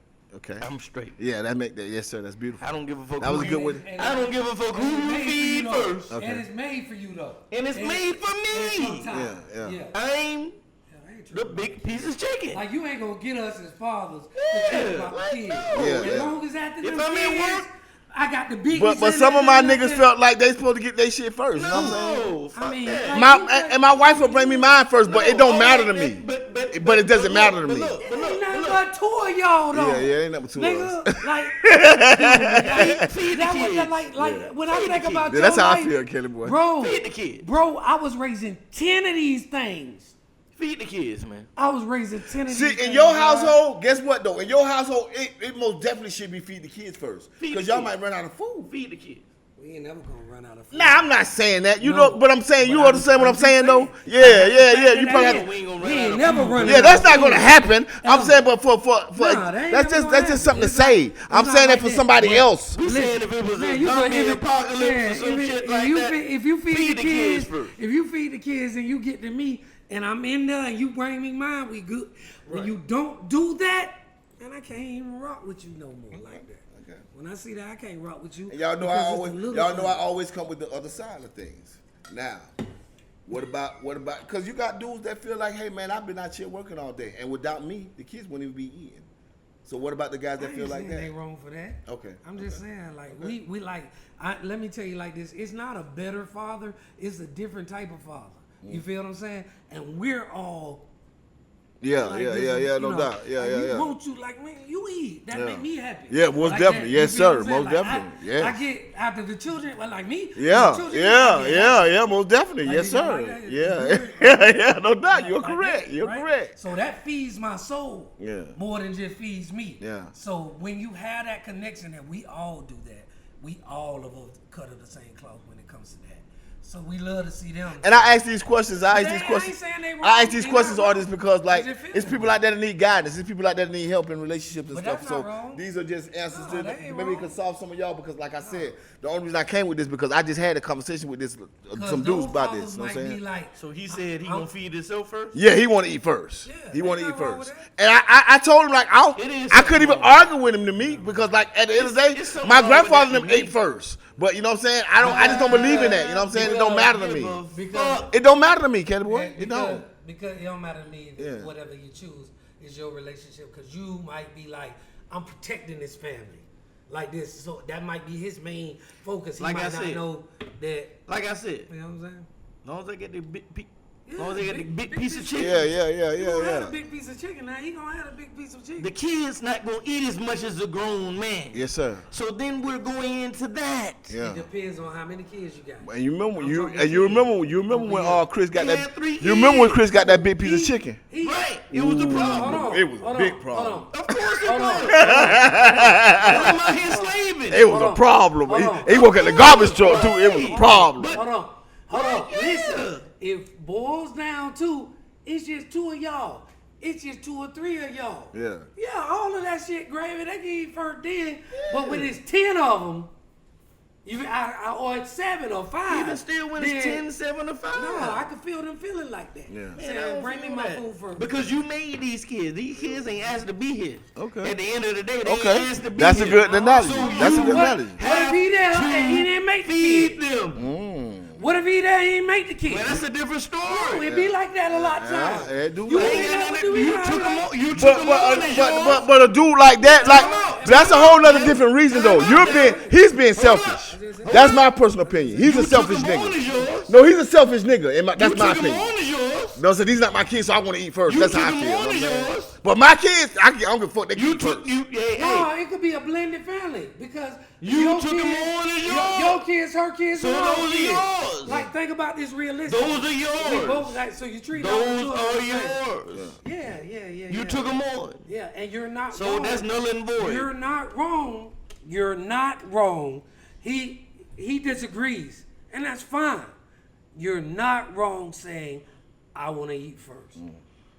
I'm straight. Yeah, that make that. Yes, sir. That's beautiful. I don't give a fuck. That was a who good one. I don't give a fuck who you feed first. Okay. And it's made for you though. And it's made for me. Yeah. I'm the big piece of chicken. Like you ain't gonna get us as fathers Yeah, to think about like, kids. no. As Yeah. long as after If them I'm in kids, work- I got the big. But some of my niggas felt like they supposed to get their shit first. You know what I'm saying? No, fuck I mean, that. like, My wife will bring me mine first, but it don't all matter right, to me. But it doesn't matter to but me. Look, but Ain't look, nothing but but two of y'all though. Yeah, ain't nothing but two of us. Nigga, like, Feed the that was kids. like when I Feed the think about Yeah, your that's how I life, feel, Kelly boy. bro. Feed the kids. Bro, I was raising 10 of these things. Feed the kids, man. I was raising 10 of these See, things. in your dog. household, guess what though? In your household, it most definitely should be feed the kids first, Feed because the y'all kids. might run out of food. Feed the kids. We ain't never gonna run out of food. Nah, I'm not saying that. You No, know, but I'm saying you but understand what I'm just saying though. Yeah. You probably have We ain't gonna We run out ain't of never food. run Yeah, out that's of not food. gonna happen. I'm Ever. saying, but for Nah, that ain't that's never just gonna something to happen. say. It's I'm not saying like that for that. somebody else. We saying if it was Man, a you go zombie if it- apocalypse man, or some if shit if like you that, if you feed the kids first. if you feed the kids and you get to me and I'm in there and you bring me mine, we good. When you don't do that, man, I can't even rock with you no more like that. Okay. When I see that, I can't rock with you. And y'all know because it's the little I things. always come with the other side of things. Now, what about because you got dudes that feel like, hey man, I've been out here working all day, and without me, the kids wouldn't even be eating. So what about the guys I that ain't feel like saying they that? wrong for that. Okay. I'm just saying, like, we like, let me tell you like this. It's not a better father. It's a different type of father. You feel what I'm saying? And we're all Yeah, like yeah, this, yeah, yeah, you no know, doubt. Yeah, like, yeah, you yeah. want you, like, man, you eat. That Yeah. make me happy. Yeah, most Like definitely. that, you Yes, feel what sir. I'm saying? Most Like, definitely. Yes. I get, after the children, well, like me. Yeah, the children, I get happy. yeah, most definitely. Like, Yes, you know, sir. like that, Yeah, it's good. yeah, no doubt. You're Like correct. that, You're right? correct. So that feeds my soul Yeah. more than just feeds me. Yeah. So when you have that connection, and we all do that, we all of us cut of the same cloth when it comes to that. So we love to see them. And I ask these questions. I ain't saying they wrong. ask these They questions not artists wrong. because like They just feel it's that people way. like that that need guidance. It's people like that that need help in relationships and But stuff. that's So not wrong. these are just answers No, to that ain't maybe it wrong. could solve some of y'all because like I said, the only reason I came with this because I just had a conversation with this 'Cause some dudes those about fathers this. You know what might I'm be saying? like, So he said he I'm- gonna feed himself first? Yeah, he want to eat first. Yeah, He want to ain't eat nothing wrong first. with And I told him like It is I couldn't even something wrong. argue with him to me because like at the end of the It's day, something my wrong with grandfather that them to me. ate first. But you know what I'm saying? I just don't believe in that. You know what I'm saying? It don't matter to me. because It don't matter to me, Kelly boy. Yeah, It don't. because it don't matter to me. Yeah. Whatever you choose is your relationship. Because you might be like, I'm protecting this family, like this. So that might be his main focus. He Like might I not said. know that. Like I said, You know what I'm saying? as long as they get the big, Yeah, as long as they get the big piece of chicken, Yeah. He gonna have Yeah. a big piece of chicken now. He gonna have a big piece of chicken. the kid's not gonna eat as much as a grown man. Yes, sir. So then we're going into that. Yeah. It depends on how many kids you got. And you remember I'm you talking and you kids. remember when Chris got He that had 3 you remember when kids. Chris got that big piece of chicken? He, Right. It was the Hold problem. on. It was a hold big on, problem. Hold Of course it Hold on. was. I'm out here slaving. It was Hold a on. problem. Hold on. He worked at the garbage truck too. It was a problem. on. Hold on. Yeah. Listen. If boils down to, it's just 2 of y'all. It's just 2 or 3 of y'all. Yeah. Yeah, all of that shit gravy, they can eat first then. But when it's 10 of them, or it's 7 or 5. Even still when it's 10, 7 to 5. No, I can feel them feeling like that. Yeah. Saying, Man, I don't bring me feel my that. food first. Because you made these kids. These kids ain't asked to be here. Okay. At the end of the day, they Okay. asked to be That's a here. good analogy. So That's a you good what, analogy. what if he there and he didn't make the Feed kid? them. What if he there and he didn't make the kid? Well, that's a different story. No, it be like that a lot of times. Yeah, it do You like ain't that. never do You it took right. them on. You took But them but, on as yours. but a dude like that, Time out. like that's a whole nother different reason though. He's being selfish. That's my personal opinion. He's a You selfish took them on as nigga. yours. No, he's a selfish nigga. That's You my took them opinion. on as yours. No, so these not my kids, so I want to eat first. You That's took how I them feel. on You as know what I'm saying? yours. But my kids, I don't give a fuck. They You eat took first. you. Hey, No, hey. it could be a blended family because You your took kids, them on as your, yours. your kids, her kids, So and our those are kids. yours. Like think about this realistic. Those are We yours. both like so you treat all the Those two of are them the same. yours. Yeah. You took them on. Yeah, and you're not So wrong. that's null and void. You're not wrong. You're not wrong. He disagrees, and that's fine. You're not wrong saying I want to eat first.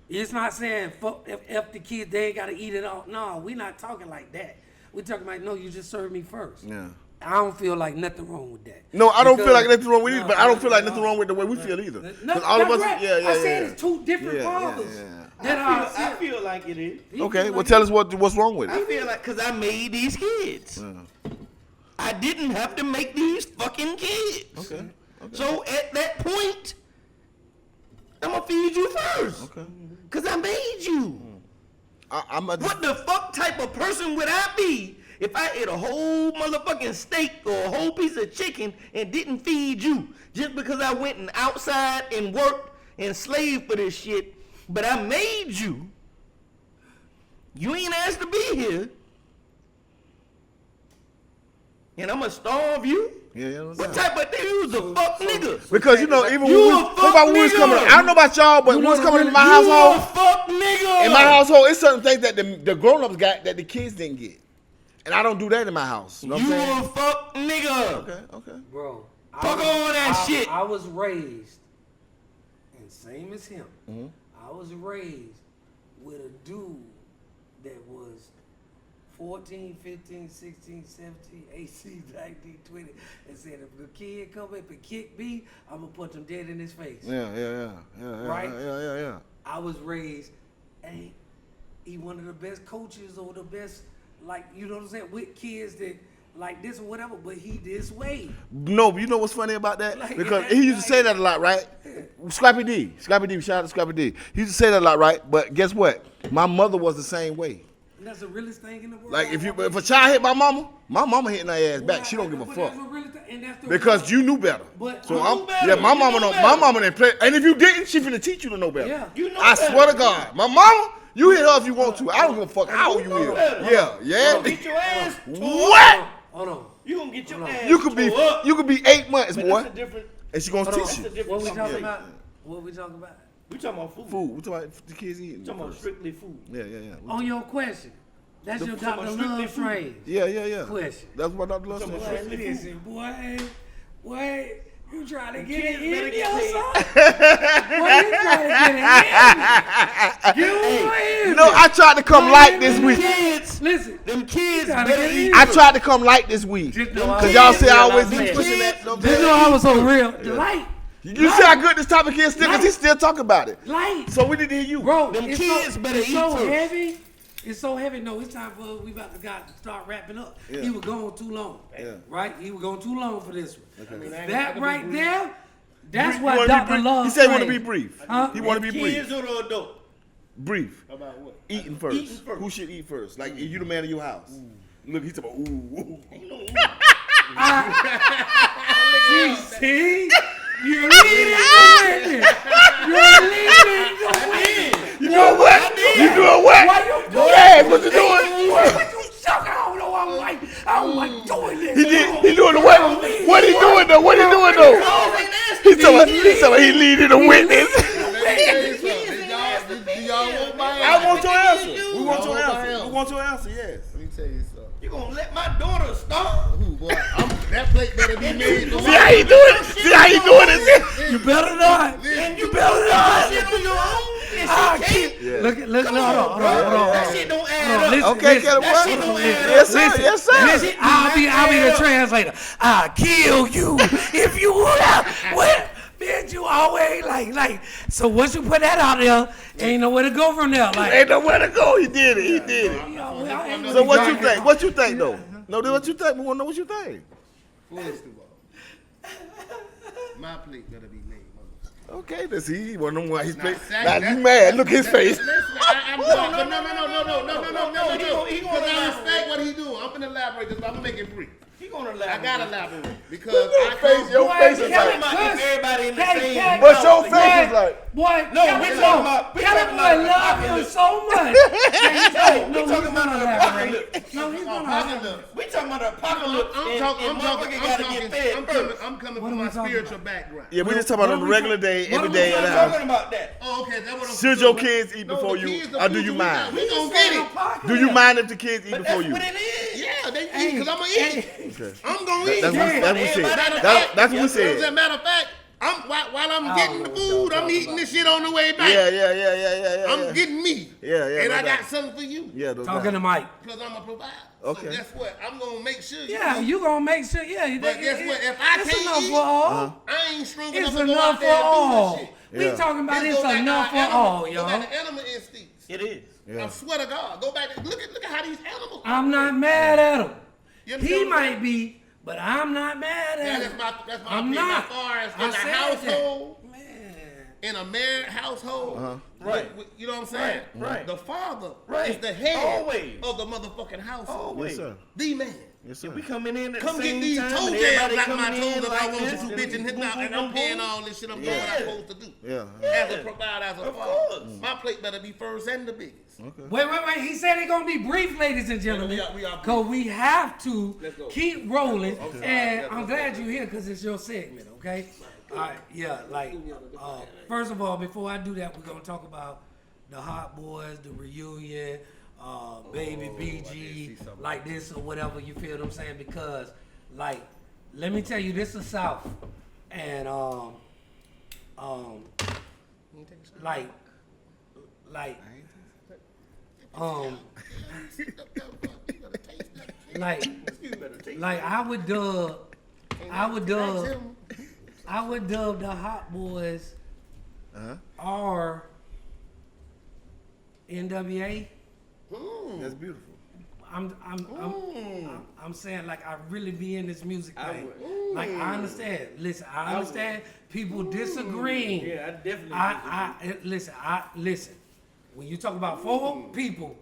It's not saying fuck if the kids they ain't gotta eat it all. No, we not talking like that. We talking about no, you just serve me first. Yeah. I don't feel like nothing wrong with that. No, I don't feel like Because- nothing wrong with it, No, but I don't feel like no. nothing wrong with the way we feel either. No, Because all of us, that's right. yeah. I said it's 2 different Yeah, fathers. yeah. That are I feel like it is. He Okay, feel well like tell us what's wrong with I it. feel like because I made these kids. I didn't have to make these fucking kids. Okay. So at that point, I'm gonna feed you first. Okay. Cause I made you. I'm a, What the fuck type of person would I be if I ate a whole motherfucking steak or a whole piece of chicken and didn't feed you just because I went and outside and worked and slaved for this shit, but I made you. You ain't asked to be here. And I'm gonna starve you? yeah. What type of thing? You was a fuck nigga. Because you know, even You when a what about when we was fuck coming, nigga. I don't know about y'all, but when we was coming into my You household, a fuck nigga. in my household, it's certain things that the grown-ups got that the kids didn't get. And I don't do that in my house. You know what I'm You saying? a fuck nigga. Okay. Bro. Fuck all that shit. I was raised, and same as him, Mm-hmm. I was raised with a dude that was 14, 15, 16, 17, 18, 19, 20, and said, if the kid come up and kick me, I'm going to put them dead in his face. Yeah. Right? Yeah. I was raised, and he one of the best coaches or the best, like, you know what I'm saying, with kids that like this or whatever, but he this way. No, you know what's funny about that? Like, Because he used to say that a lot, right? Scrappy D, shout out to Scrappy D. He used to say that a lot, right? But guess what? My mother was the same way. And that's the realest thing in the world. Like if a child hit my mama hitting her ass back. She don't give a But fuck. that's the realest thing, and that's the Because you knew better. But So you I'm knew better. yeah, my You mama knew don't better. my mama didn't play. And if you didn't, she finna teach you to know better. Yeah. You know I better. swear to God. My mama, you hit her if you want to. I don't give a fuck how you know is. better. Yeah. Get your ass tore What? up. Hold on. You gonna get your ass You could be tore up. 8 months, But boy. that's a different. And she gonna Hold on. teach you. That's a What we different. talking about? What we talking about? We talking about food. Food. We talking about the kids eating. We talking about strictly food. Yeah. On your question. That's your Dr. strictly Love food. phrase. Yeah. Question. That's what Dr. Love Talking said. about strictly food. Listen, boy, you trying to get kids it better in get your paid. son? Boy, you trying to get it in me. You No, I tried to come light this week. Kids, Listen, them kids gotta better get eat. in. I tried to come light this week. Just know Cause y'all say I always be Kids- pushing that. Just know I was so real. Light. You see how good this topic is still, cause he still talking about it. Light. So we need to hear you. Bro, Them it's kids so, better it's eat so first. heavy. It's so heavy. No, it's time for we about to start wrapping up. Yeah. He was going too long. Yeah. Right? He was going too long for this one. I mean, I That can right be there, that's You what wanna be Dr. brief? Love He said he want to phrase. be brief. Huh? He want to be brief. Kids or the adult? Brief. About what? Eating first. Eating first. Who should eat first? Like you the man of your house. Look, he's talking about ooh. See? You're leading the witness. You're leading the witness. You doing what? You doing what? Why you doing Yes, what you doing? What you suck? I don't know. I don't like doing this. He doing the what? What he doing though? What he doing though? He's talking about he leading the witness. Do y'all want my I want your answer. We want your Y'all want my answer. answer. We want your answer. Yes. Let me tell you something. You gonna let my daughter starve? Ooh, boy, that plate better be made. See how he doing it? See how he doing it? You better not. You better not. Shit on your own? Ah, And she can't? kid. Look, hold on. That shit don't add up. Listen, Okay, listen, get it that shit what? don't add up. Yes, sir. Yes, sir. listen, I'll be the translator. I'll kill you if you would have. What? Bitch, you always like. So once you put that out there, ain't nowhere to go from there. Like, Ain't nowhere to go. He did it. He did it. you know, well, I ain't So really what you talking- think? What you think though? No, what you think? We want to know what you think. First of all, my plate better be made, motherfucker. Okay, let's see. He one of them why he's playing. Now, Now you mad? Look his face. Listen, I'm no. He gonna Because I elaborate. respect what he doing. I'm gonna elaborate this, but I'm gonna make it brief. He gonna I elaborate. gotta elaborate because Look I at your face. Your Boy, face is Kelly, like. If everybody in the Hey, same. What's your face is like? Boy, No, Kelly we boy, talking about- we Kelly talking boy about love him apocalypse. so much. We talking about an apocalypse. No, he's gonna elaborate. We talking about an apocalypse. I'm coming What from are my we talking spiritual about? background. Yeah, we just talking about on a regular day, every day of the I'm house. talking about that. Oh, okay, that's what I'm Should your kids eat before the you, kids, the or do food you we mind? got, We gonna get it. Do you mind if the kids eat But before that's you? what it is. Yeah, they eat because I'm gonna eat. Okay. I'm gonna eat. That's what we said. That's what we As a said. matter of fact, while I'm getting the food, I'm eating this shit on the way back. Yeah. I'm getting me. Yeah, And no I got doubt. something for you. Yeah, no Talking to doubt. Mike. Because I'm a provider. Okay. So guess what? I'm gonna make sure you Yeah, eat. you gonna make sure. Yeah, But guess what? If I it's can't enough eat, for all. I ain't strong It's enough to go enough out for there and do all. this shit. We Yeah. talking about This it's go back to enough our for animal- all, go y'all. back to animal instincts. It is. Yeah. I swear to God, go back. Look at how these animals. I'm not mad at him. You He understand what I'm might be, but I'm not mad saying? at Yeah, him. that's my I'm opinion. not. As far as I in a said household, that. Man. in a married household, Right. You know what I'm saying? Right. The father Right. is the head Always. of the motherfucking household. Always. Yes, sir. The man. Yes, sir. We coming in at Come the get same these time, toe and jabs everybody out my coming toes in if I like want you this, to, bitch, and hit boom, out, and boom, I'm boom, paying boom. all this shit I'm doing what I'm supposed to do. Yeah. As a provider, as a Of father. course. My plate better be first and the biggest. Wait. He said it's gonna be brief, ladies and gentlemen. we are brief. Cause we have to Let's go. keep rolling. Okay. And Let's I'm go. glad you're here because it's your segment, okay? All right, yeah. Like, first of all, before I do that, we're gonna talk about the Hot Boys, the reunion, Baby BG like this or whatever. You feel what I'm saying? Because like, let me tell you, this is South, and like I would dub the Hot Boys or NWA. That's beautiful. I'm saying, like, I really be in this music thing. Like, I understand. Listen, I understand people disagreeing. Yeah, I definitely listen. When you talk about four people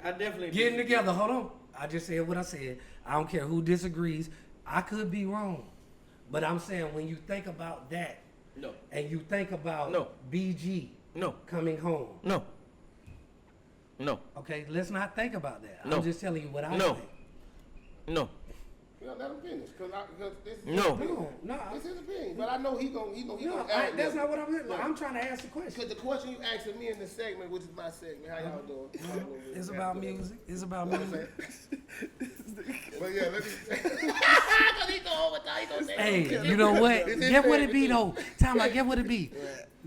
getting together, hold on. I just said what I said. I don't care who disagrees. I could be wrong. But I'm saying, when you think about that, No. and you think about BG No. coming home. No. Okay, let's not think about that. No. I'm just telling you what I No. think. No. Let him finish, because this is No. This is his opinion, but I know he gonna That's not what I'm trying to ask the question. Because the question you asking me in this segment, which is my segment, how y'all doing? It's about music. It's about music. But yeah, let me. Hey, you know what? Get what it be though. Time I get what it be.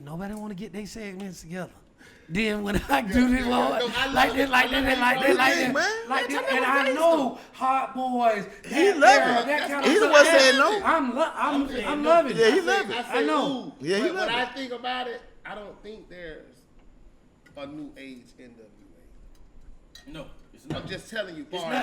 Nobody want to get their segments together. Then when I do this, Lord, like this, and I know Hot Boys. He love it. He the one saying no. I'm loving it. Yeah, he love it. I know. Yeah, he But love when I it. think about it, I don't think there's a new age NWA. No. It's I'm just telling you, far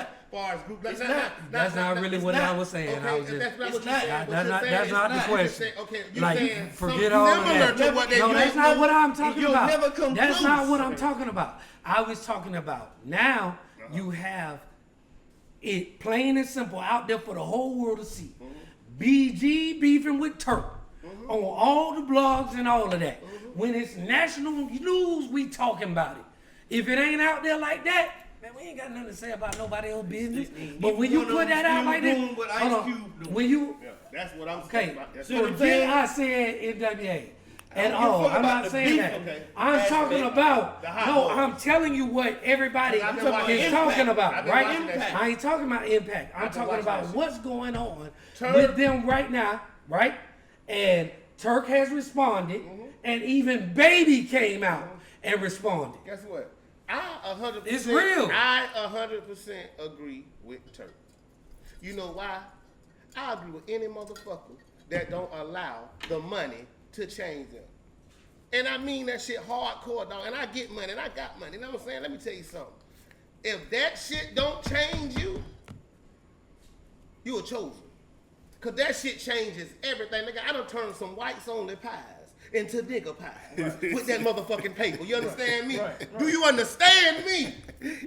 as group. That's not really what I was saying. Okay, I was just. that's not what you're saying. That's not the question. Okay, you Like, saying forget something all of similar that. to what they No, that's not what I'm talking You'll about. never come That's close. not what I'm talking about. I was talking about now you have it plain and simple out there for the whole world to see. BG beefing with Turk on all the blogs and all of that. When it's national news, we talking about it. If it ain't out there like that, man, we ain't got nothing to say about nobody else's business. But when you put that out like that, hold on. When you That's what I'm okay, saying. About that. forget I said NWA. And I'm not saying that. Okay. I'm talking about, The Hot no, Boys. I'm telling you what everybody I've been watching is Impact. talking about, I've been right? watching that shit. I ain't talking about Impact. I'm been talking watching about that shit. what's going on Turk. with them right now, right? And Turk has responded, and even Baby came out and responded. Guess what? I 100%. It's real. I 100% agree with Turk. You know why? I agree with any motherfucker that don't allow the money to change them. And I mean that shit hardcore, dog. And I get money, and I got money. You know what I'm saying? Let me tell you something. If that shit don't change you, you are chosen. Cause that shit changes everything. Nigga, I done turned some whites only pies into nigga pies with that motherfucking paper. You understand me? Do you understand me?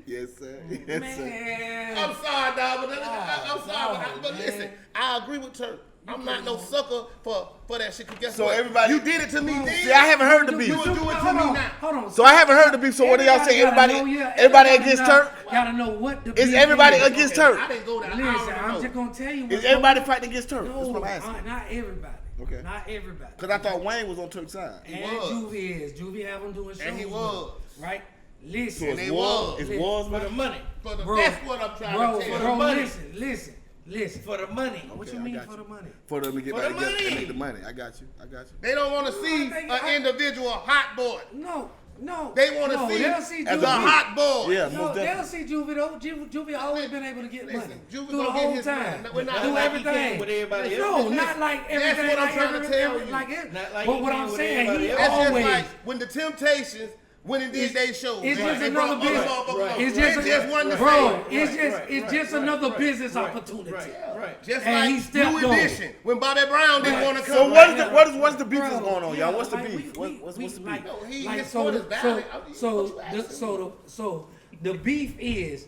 Yes, sir. Yes, sir. Man, I'm sorry, dog, but I'm sorry, but listen, I agree with Turk. I'm not no sucker for that shit. 'Cause guess So what? everybody- you did it to me then. See, I haven't heard the beef. You will do it to hold me on, now. hold on. So I haven't heard the beef. So what do y'all say? Everybody against Turk? Gotta know what the Is beef everybody is. against I Turk? didn't go there. I Listen, already I'm know. just gonna tell you. Is what's everybody going- fighting against Turk? That's No, what I'm asking. not everybody. Okay. Not everybody. Because I thought Wayne was on Turk's side. And was. Juvie is. Juvie have them doing shows. And he with was. them, right? Listen. And they was. It's wars, For man. the money. But Bro, that's what I'm trying to tell you. bro, money. listen. For the money. What Okay, you I mean got for you. the money? For them to get For back the together and money. make the money. I got you. They don't want to see think an individual hot boy. No. They want to see they'll see as the Juvie. hot boy. Yeah, No, most they'll definitely. see Juvie though. Juvie always been able to get money Listen, Juvie through the gonna get whole his time. money. We're not Do like he everything. came with everybody No, else. not like everything. what I'm like trying to every- tell every- you. Like it. Not like But he what came I'm with saying, everybody he else. That's just always. like when the Temptations went and did their show. It's man. just They another brought other business. motherfuckers on. It's They just, just wanted to bro. say, It's just another business opportunity. Right. just and he like stepped New on. Edition when Bobby Brown didn't want to come. So what's the beef that's Bro, going on, y'all? What's the like, beef? What's the beef? like, No, he- like, his so, point is the, valid. so the beef is,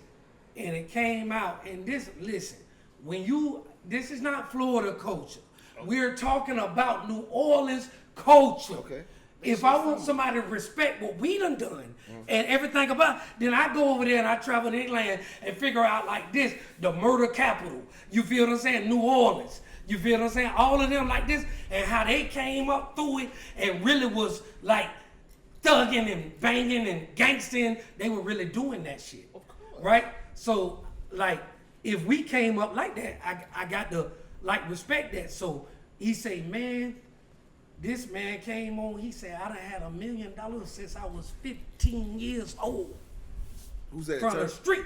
and it came out, and listen, this is not Florida culture. We're talking about New Orleans culture. Okay. If I want somebody to respect what we done and everything about, then I go over there and I travel to England and figure out like this, the murder capital. You feel what I'm saying? New Orleans. You feel what I'm saying? All of them like this, and how they came up through it and really was like thugging and banging and gangsting. They were really doing that shit. right? So like if we came up like that, I got to like respect that. So he say, man, this man came on. He said, I done had $1 million since I was 15 years old. Who's that? From the street.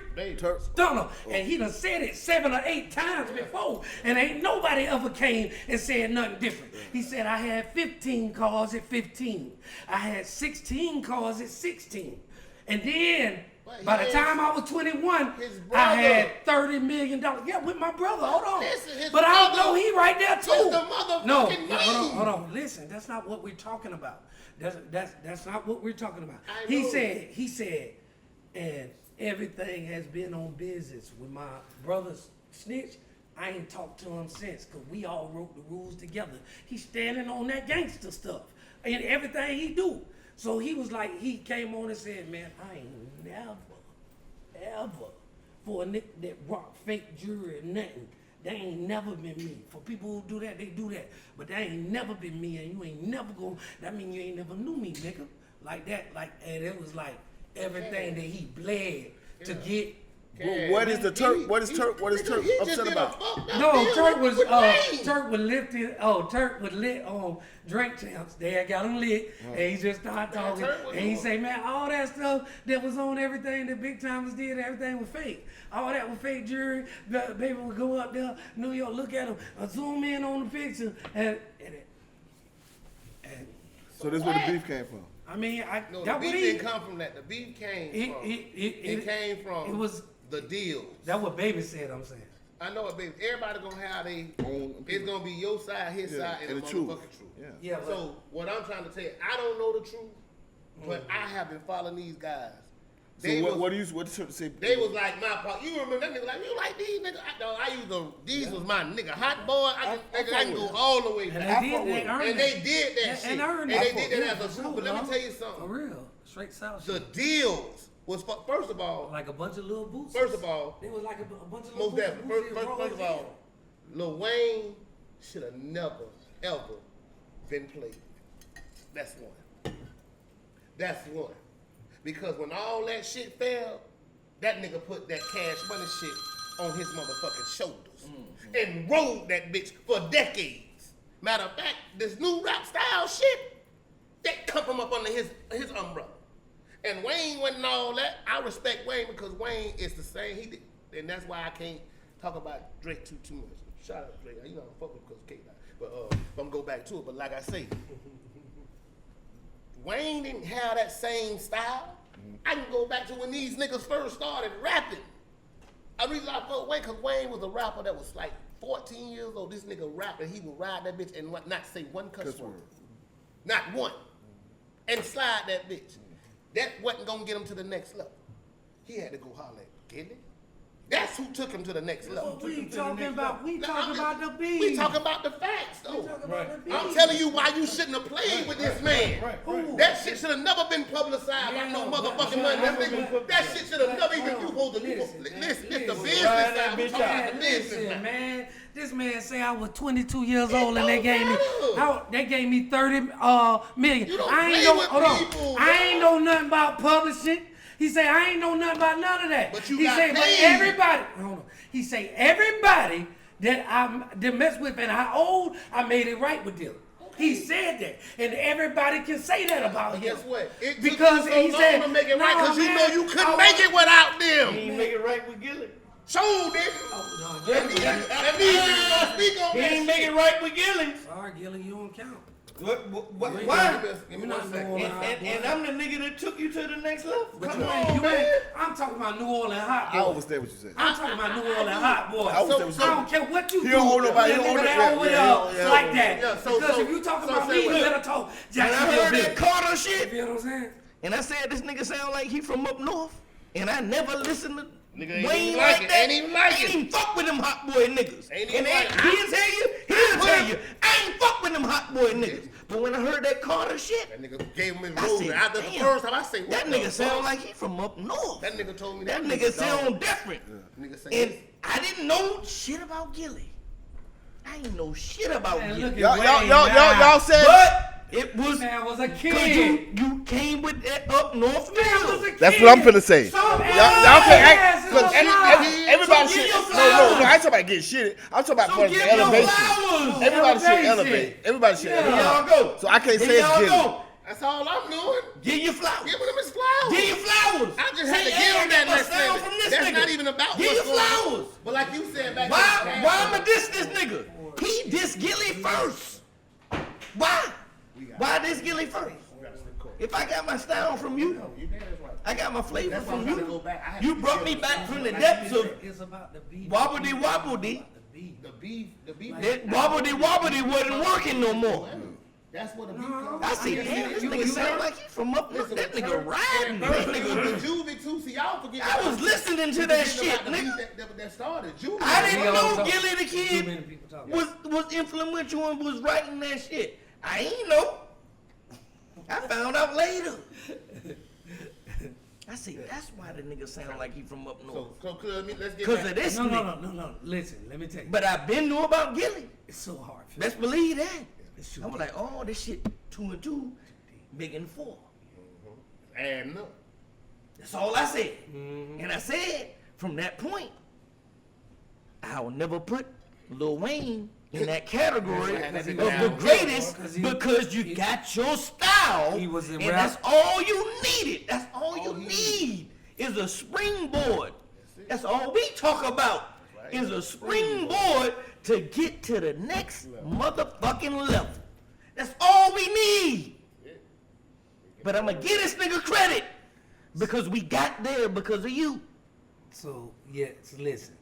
Stunner. And he done said it 7 or 8 times before. And ain't nobody ever came and said nothing different. He said, I had 15 cars at 15. I had 16 cars at 16. And then, by the time I was 21, I had $30 million. Yeah, with my brother. Hold on. Listen, but I know he right there too. the motherfucking No, name. hold on. Listen, that's not what we're talking about. That's not what we're talking about. I He know. said, and everything has been on business with my brother's snitch. I ain't talked to him since because we all wrote the rules together. He's standing on that gangster stuff and everything he do. So he was like, he came on and said, man, I ain't never, ever, for a nigga that rock fake jewelry or nothing, they ain't never been me. For people who do that, they do that. But they ain't never been me, and you ain't never gonna, that mean you ain't never knew me, nigga. Like that, and it was like everything that he bled to get. Well, what is Turk upset about? No, Turk was lifted. Turk was lit on drink champs. They had got him lit, and he just started talking. And he say, man, all that stuff that was on everything that big timers did, everything was fake. All that was fake jewelry. The baby would go up there, New York, look at him, zoom in on the picture, and So this is where the beef came from. I mean, No, the that beef what didn't come from that. The beef came from. It came from. It was the deals. that what baby said. I'm saying. I know it, baby. Everybody gonna have their own. It's gonna be your side, his side, and the truth. motherfucking truth. Yeah. But, So what I'm trying to tell you, I don't know the truth, but I have been following these guys. So They was, what did Turk say? They was like my part. You remember that nigga? Like you like these niggas? I used them. These was my nigga. Hot boy. I can go all the way and back. they did that shit. earned and that. they did that as a group. But let me tell you For something. real, straight south. The shit. deals was first of all. Like a bunch of little boots. First of all, they was like a bunch of little most boots. definitely. First of all, Lil Wayne should have never, ever been played. That's one. That's one. Because when all that shit fell, that nigga put that Cash Money shit on his motherfucking shoulders and rode that bitch for decades. Matter of fact, this new rap style shit, that come from up under his umbrella. And Wayne wasn't all that. I respect Wayne because Wayne is the same. He did, and that's why I can't talk about Drake too much. Shout out Drake. You know I fuck with him because of K-Dot. But I'm gonna go back to it. But like I say, Wayne didn't have that same style. I can go back to when these niggas first started rapping. The reason I fuck Wayne because Wayne was a rapper that was like 14 years old. This nigga rapping, he would ride that bitch and not say one cuss word. Not one. And slide that bitch. That wasn't gonna get him to the next level. He had to go holler at Gilly. That's who took him to the next level. What we talking about? We talking about the beef. We talking about the facts, though. About the I'm beef. telling you why you shouldn't have played with this man. Who? That shit should have never been publicized by no motherfucking money. That shit should have never even you hold the listen. It's the business side. We talking about the business Listen, side. man. This man say I was 22 years old and they gave me 30 million. You don't I ain't play know. with Hold on. people, I man. ain't know nothing about publishing. He say I ain't know nothing about none of that. But you he got say, but paid. everybody. Hold on. He say everybody that I mess with and I owed, I made it right with them. He said that, and everybody can say that about him. Guess what? It took Because you so he long said, to make it right "Nah, because you man, know you couldn't I make it without He them. ain't make it right with Gilly. So did. Oh, no, And these niggas gonna speak on He that ain't shit. make it right with Gilly. Sorry, Gilly, you don't count. Why? Give me You're one not second. New Orleans. And I'm the nigga that took you to the next level. But Come you on, ain't, you man. ain't. I'm talking about New Orleans hot boy. I understand what you said. I'm talking about New Orleans hot boy. I understand what you I don't said. care what you He do. don't owe nobody, he That don't owe nigga nobody. over Yeah, there yeah, like that. yeah, so- Because so- if you talking so about say me, you what? better talk And I Jacksonville heard that business. Carter You shit. feel what I'm saying? And I said this nigga sound like he from up north. And I never listened to Nigga ain't Wayne even like like it. that. Ain't even like I ain't it. even fuck with them hot boy niggas. Ain't even And like it. he'll tell you, I ain't fuck with them hot boy niggas. But when I heard that Carter shit, That nigga gave him his I rose. said, After the damn. first time, I say, what that the nigga fuck? sound like he from up north. That nigga told me That that. nigga dog. sound different. Nigga say And this. I didn't know shit about Gilly. I ain't know shit about Man, Gilly. look at Y'all said. But it was Man was a cause kid. you came with that up north Man was feel. a kid. That's what I'm finna say. Some Y'all can't ass Because everybody So should. give your No, I flowers. ain't talking about getting shit. I'm talking about So for give the your elevation. flowers. Everybody should Elevation. elevate. Everybody should Here elevate. y'all go. So I can't Here say it's y'all Gilly. go. That's all I'm doing. Give your flowers. Giving him his flowers. Give your flowers. I just had to See, give him I that got my next sound level. from this That's nigga. not even about Give what's your going on. flowers. But like you said back Why I'ma diss this nigga? He diss Gilly first. Why? Why diss Gilly first? If I got my style from you, I got my flavor from you. You brought me back from the depths of It's about the beef. wobbledy wobbledy. the beef. That wobbledy wobbledy wasn't working no more. That's what the beef comes. I see, damn, this nigga sound like he from up north. That nigga riding. That nigga. Juvie too. See, y'all forget. I was listening to that shit, nigga. That started. Juvie. I didn't know Gilly the Too many Kid people talking. was influential and was writing that shit. I ain't know. I found out later. I see, that's why the nigga sound like he from up north. So let's get Cause back. of this No, nigga. no. Listen, let me tell you. But I been knew about Gilly. It's so hard. Phil. Best believe that. It's too I was like, oh, this shit 2 and 2, making 4. And no. That's all I said. And I said, from that point, I will never put Lil Wayne in that category of the greatest because you got your style. He was in and rap. that's all you needed. That's all you need is a springboard. That's all we talk about is a springboard to get to the next motherfucking level. That's all we need. But I'm gonna give this nigga credit because we got there because of you. So yes, listen.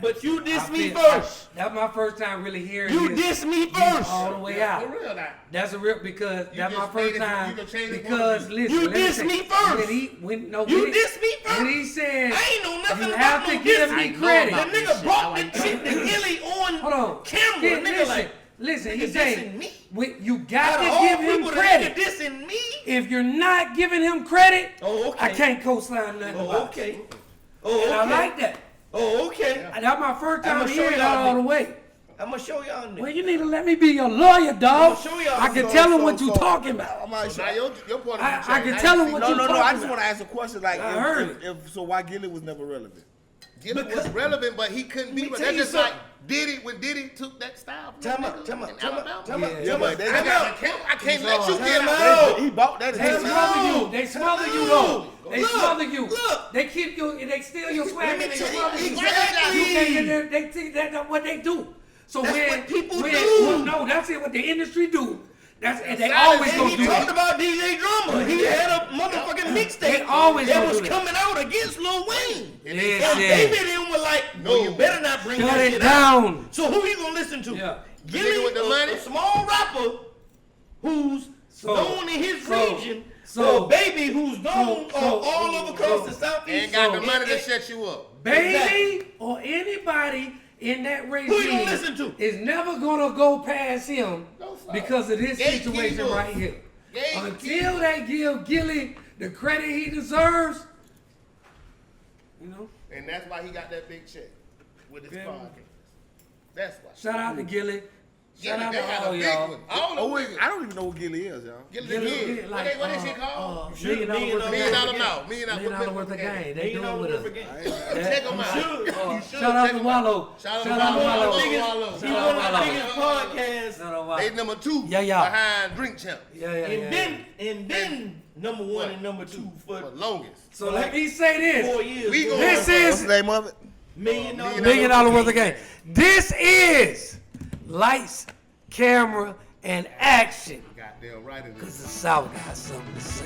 But you diss me feel- first. That's my first time really hearing You this diss me beef first. all the way out. For real now. That's a real because that's my just first made it- time you can change it because for listen. You let me diss say- me first. You diss me first. When he said I ain't know nothing you about have to no give dissing. me I know credit. The nigga brought the shit to Gilly on Hold on. camera. Yeah, Nigga listen, like, listen. He nigga said dissing me? you got out to of all give him people, credit. The nigga dissing me? If you're not giving him credit, Oh, okay. I can't co-sign nothing Oh, about okay. it. Oh, okay. And I like that. Oh, okay. That's my first I'ma time show hearing y'all that all the niggas. way. I'm gonna show y'all niggas. Well, you need to let me be your lawyer, dog. I'ma show y'all. I can tell him what you talking about. I'm not sure. Now your point of I view can changed. tell him see- what No, you no, no. talking I just about. want to ask a question. Like, I heard if so, why Gilly was never relevant? Gilly was relevant, but he couldn't be. me But tell that's you just like something. Diddy when Diddy took that style. From Time that out, nigga time in out, time Alabama. out, time out, Yeah, time but out. they- I Time got out. the camera. I can't let you Time get out. out. He bought that. They smother you. They smother you though. They Look, smother you. look. They keep you. They steal your swag and they tell you smother you. exactly. You can't- They think that's what they do. So That's when what people when, do. well, no, that's it. What the industry do. That's and they Silence. always And gonna he do talked that. about DJ Drummer. He had a motherfucking They mixtape always that gonna was do that. coming out against Lil Wayne. Yeah, And yeah. David and them were like, no, you better not bring Shut that it shit down. out. So who you gonna listen to? Yeah. Gilly, nigga with the money? a small rapper who's So- known in his so- region, so- or Baby who's known all over across the southeast. Ain't got the money to And- shut you up. Baby Exactly. or anybody in that Who you gonna regime listen to? is never gonna go past him because of this Gatekeepers. situation right here. Gatekeepers. Until they give Gilly the credit he deserves, you know. And that's why he got that big check with his Yeah. podcast. That's why. Shout out to Gilly. Shout Gilly, out they to had all a big y'all. one. All Oh the wait, big I don't even know who Gilly is, y'all. Gilly Gilly the get Kid. like, What that shit called? $1 million worth of Million dollar game. mouth. $1 million worth of game. They do it with us. Check him out. You should Shout out check to 'em Wallow. Shout Shout out out to to Wallow. Wallow. Wallow. He's one of the biggest podcasts. Shout out They Wallow. number 2 Yeah, yeah. behind Drink Champ And then number 1 and number 2 for for the longest. So let me say 4 this. years. We bro. going This for- What's is the name of it? $1 million. $1 million worth of game. This is lights, camera, and action. Goddamn right it is. Cause the South got something to say.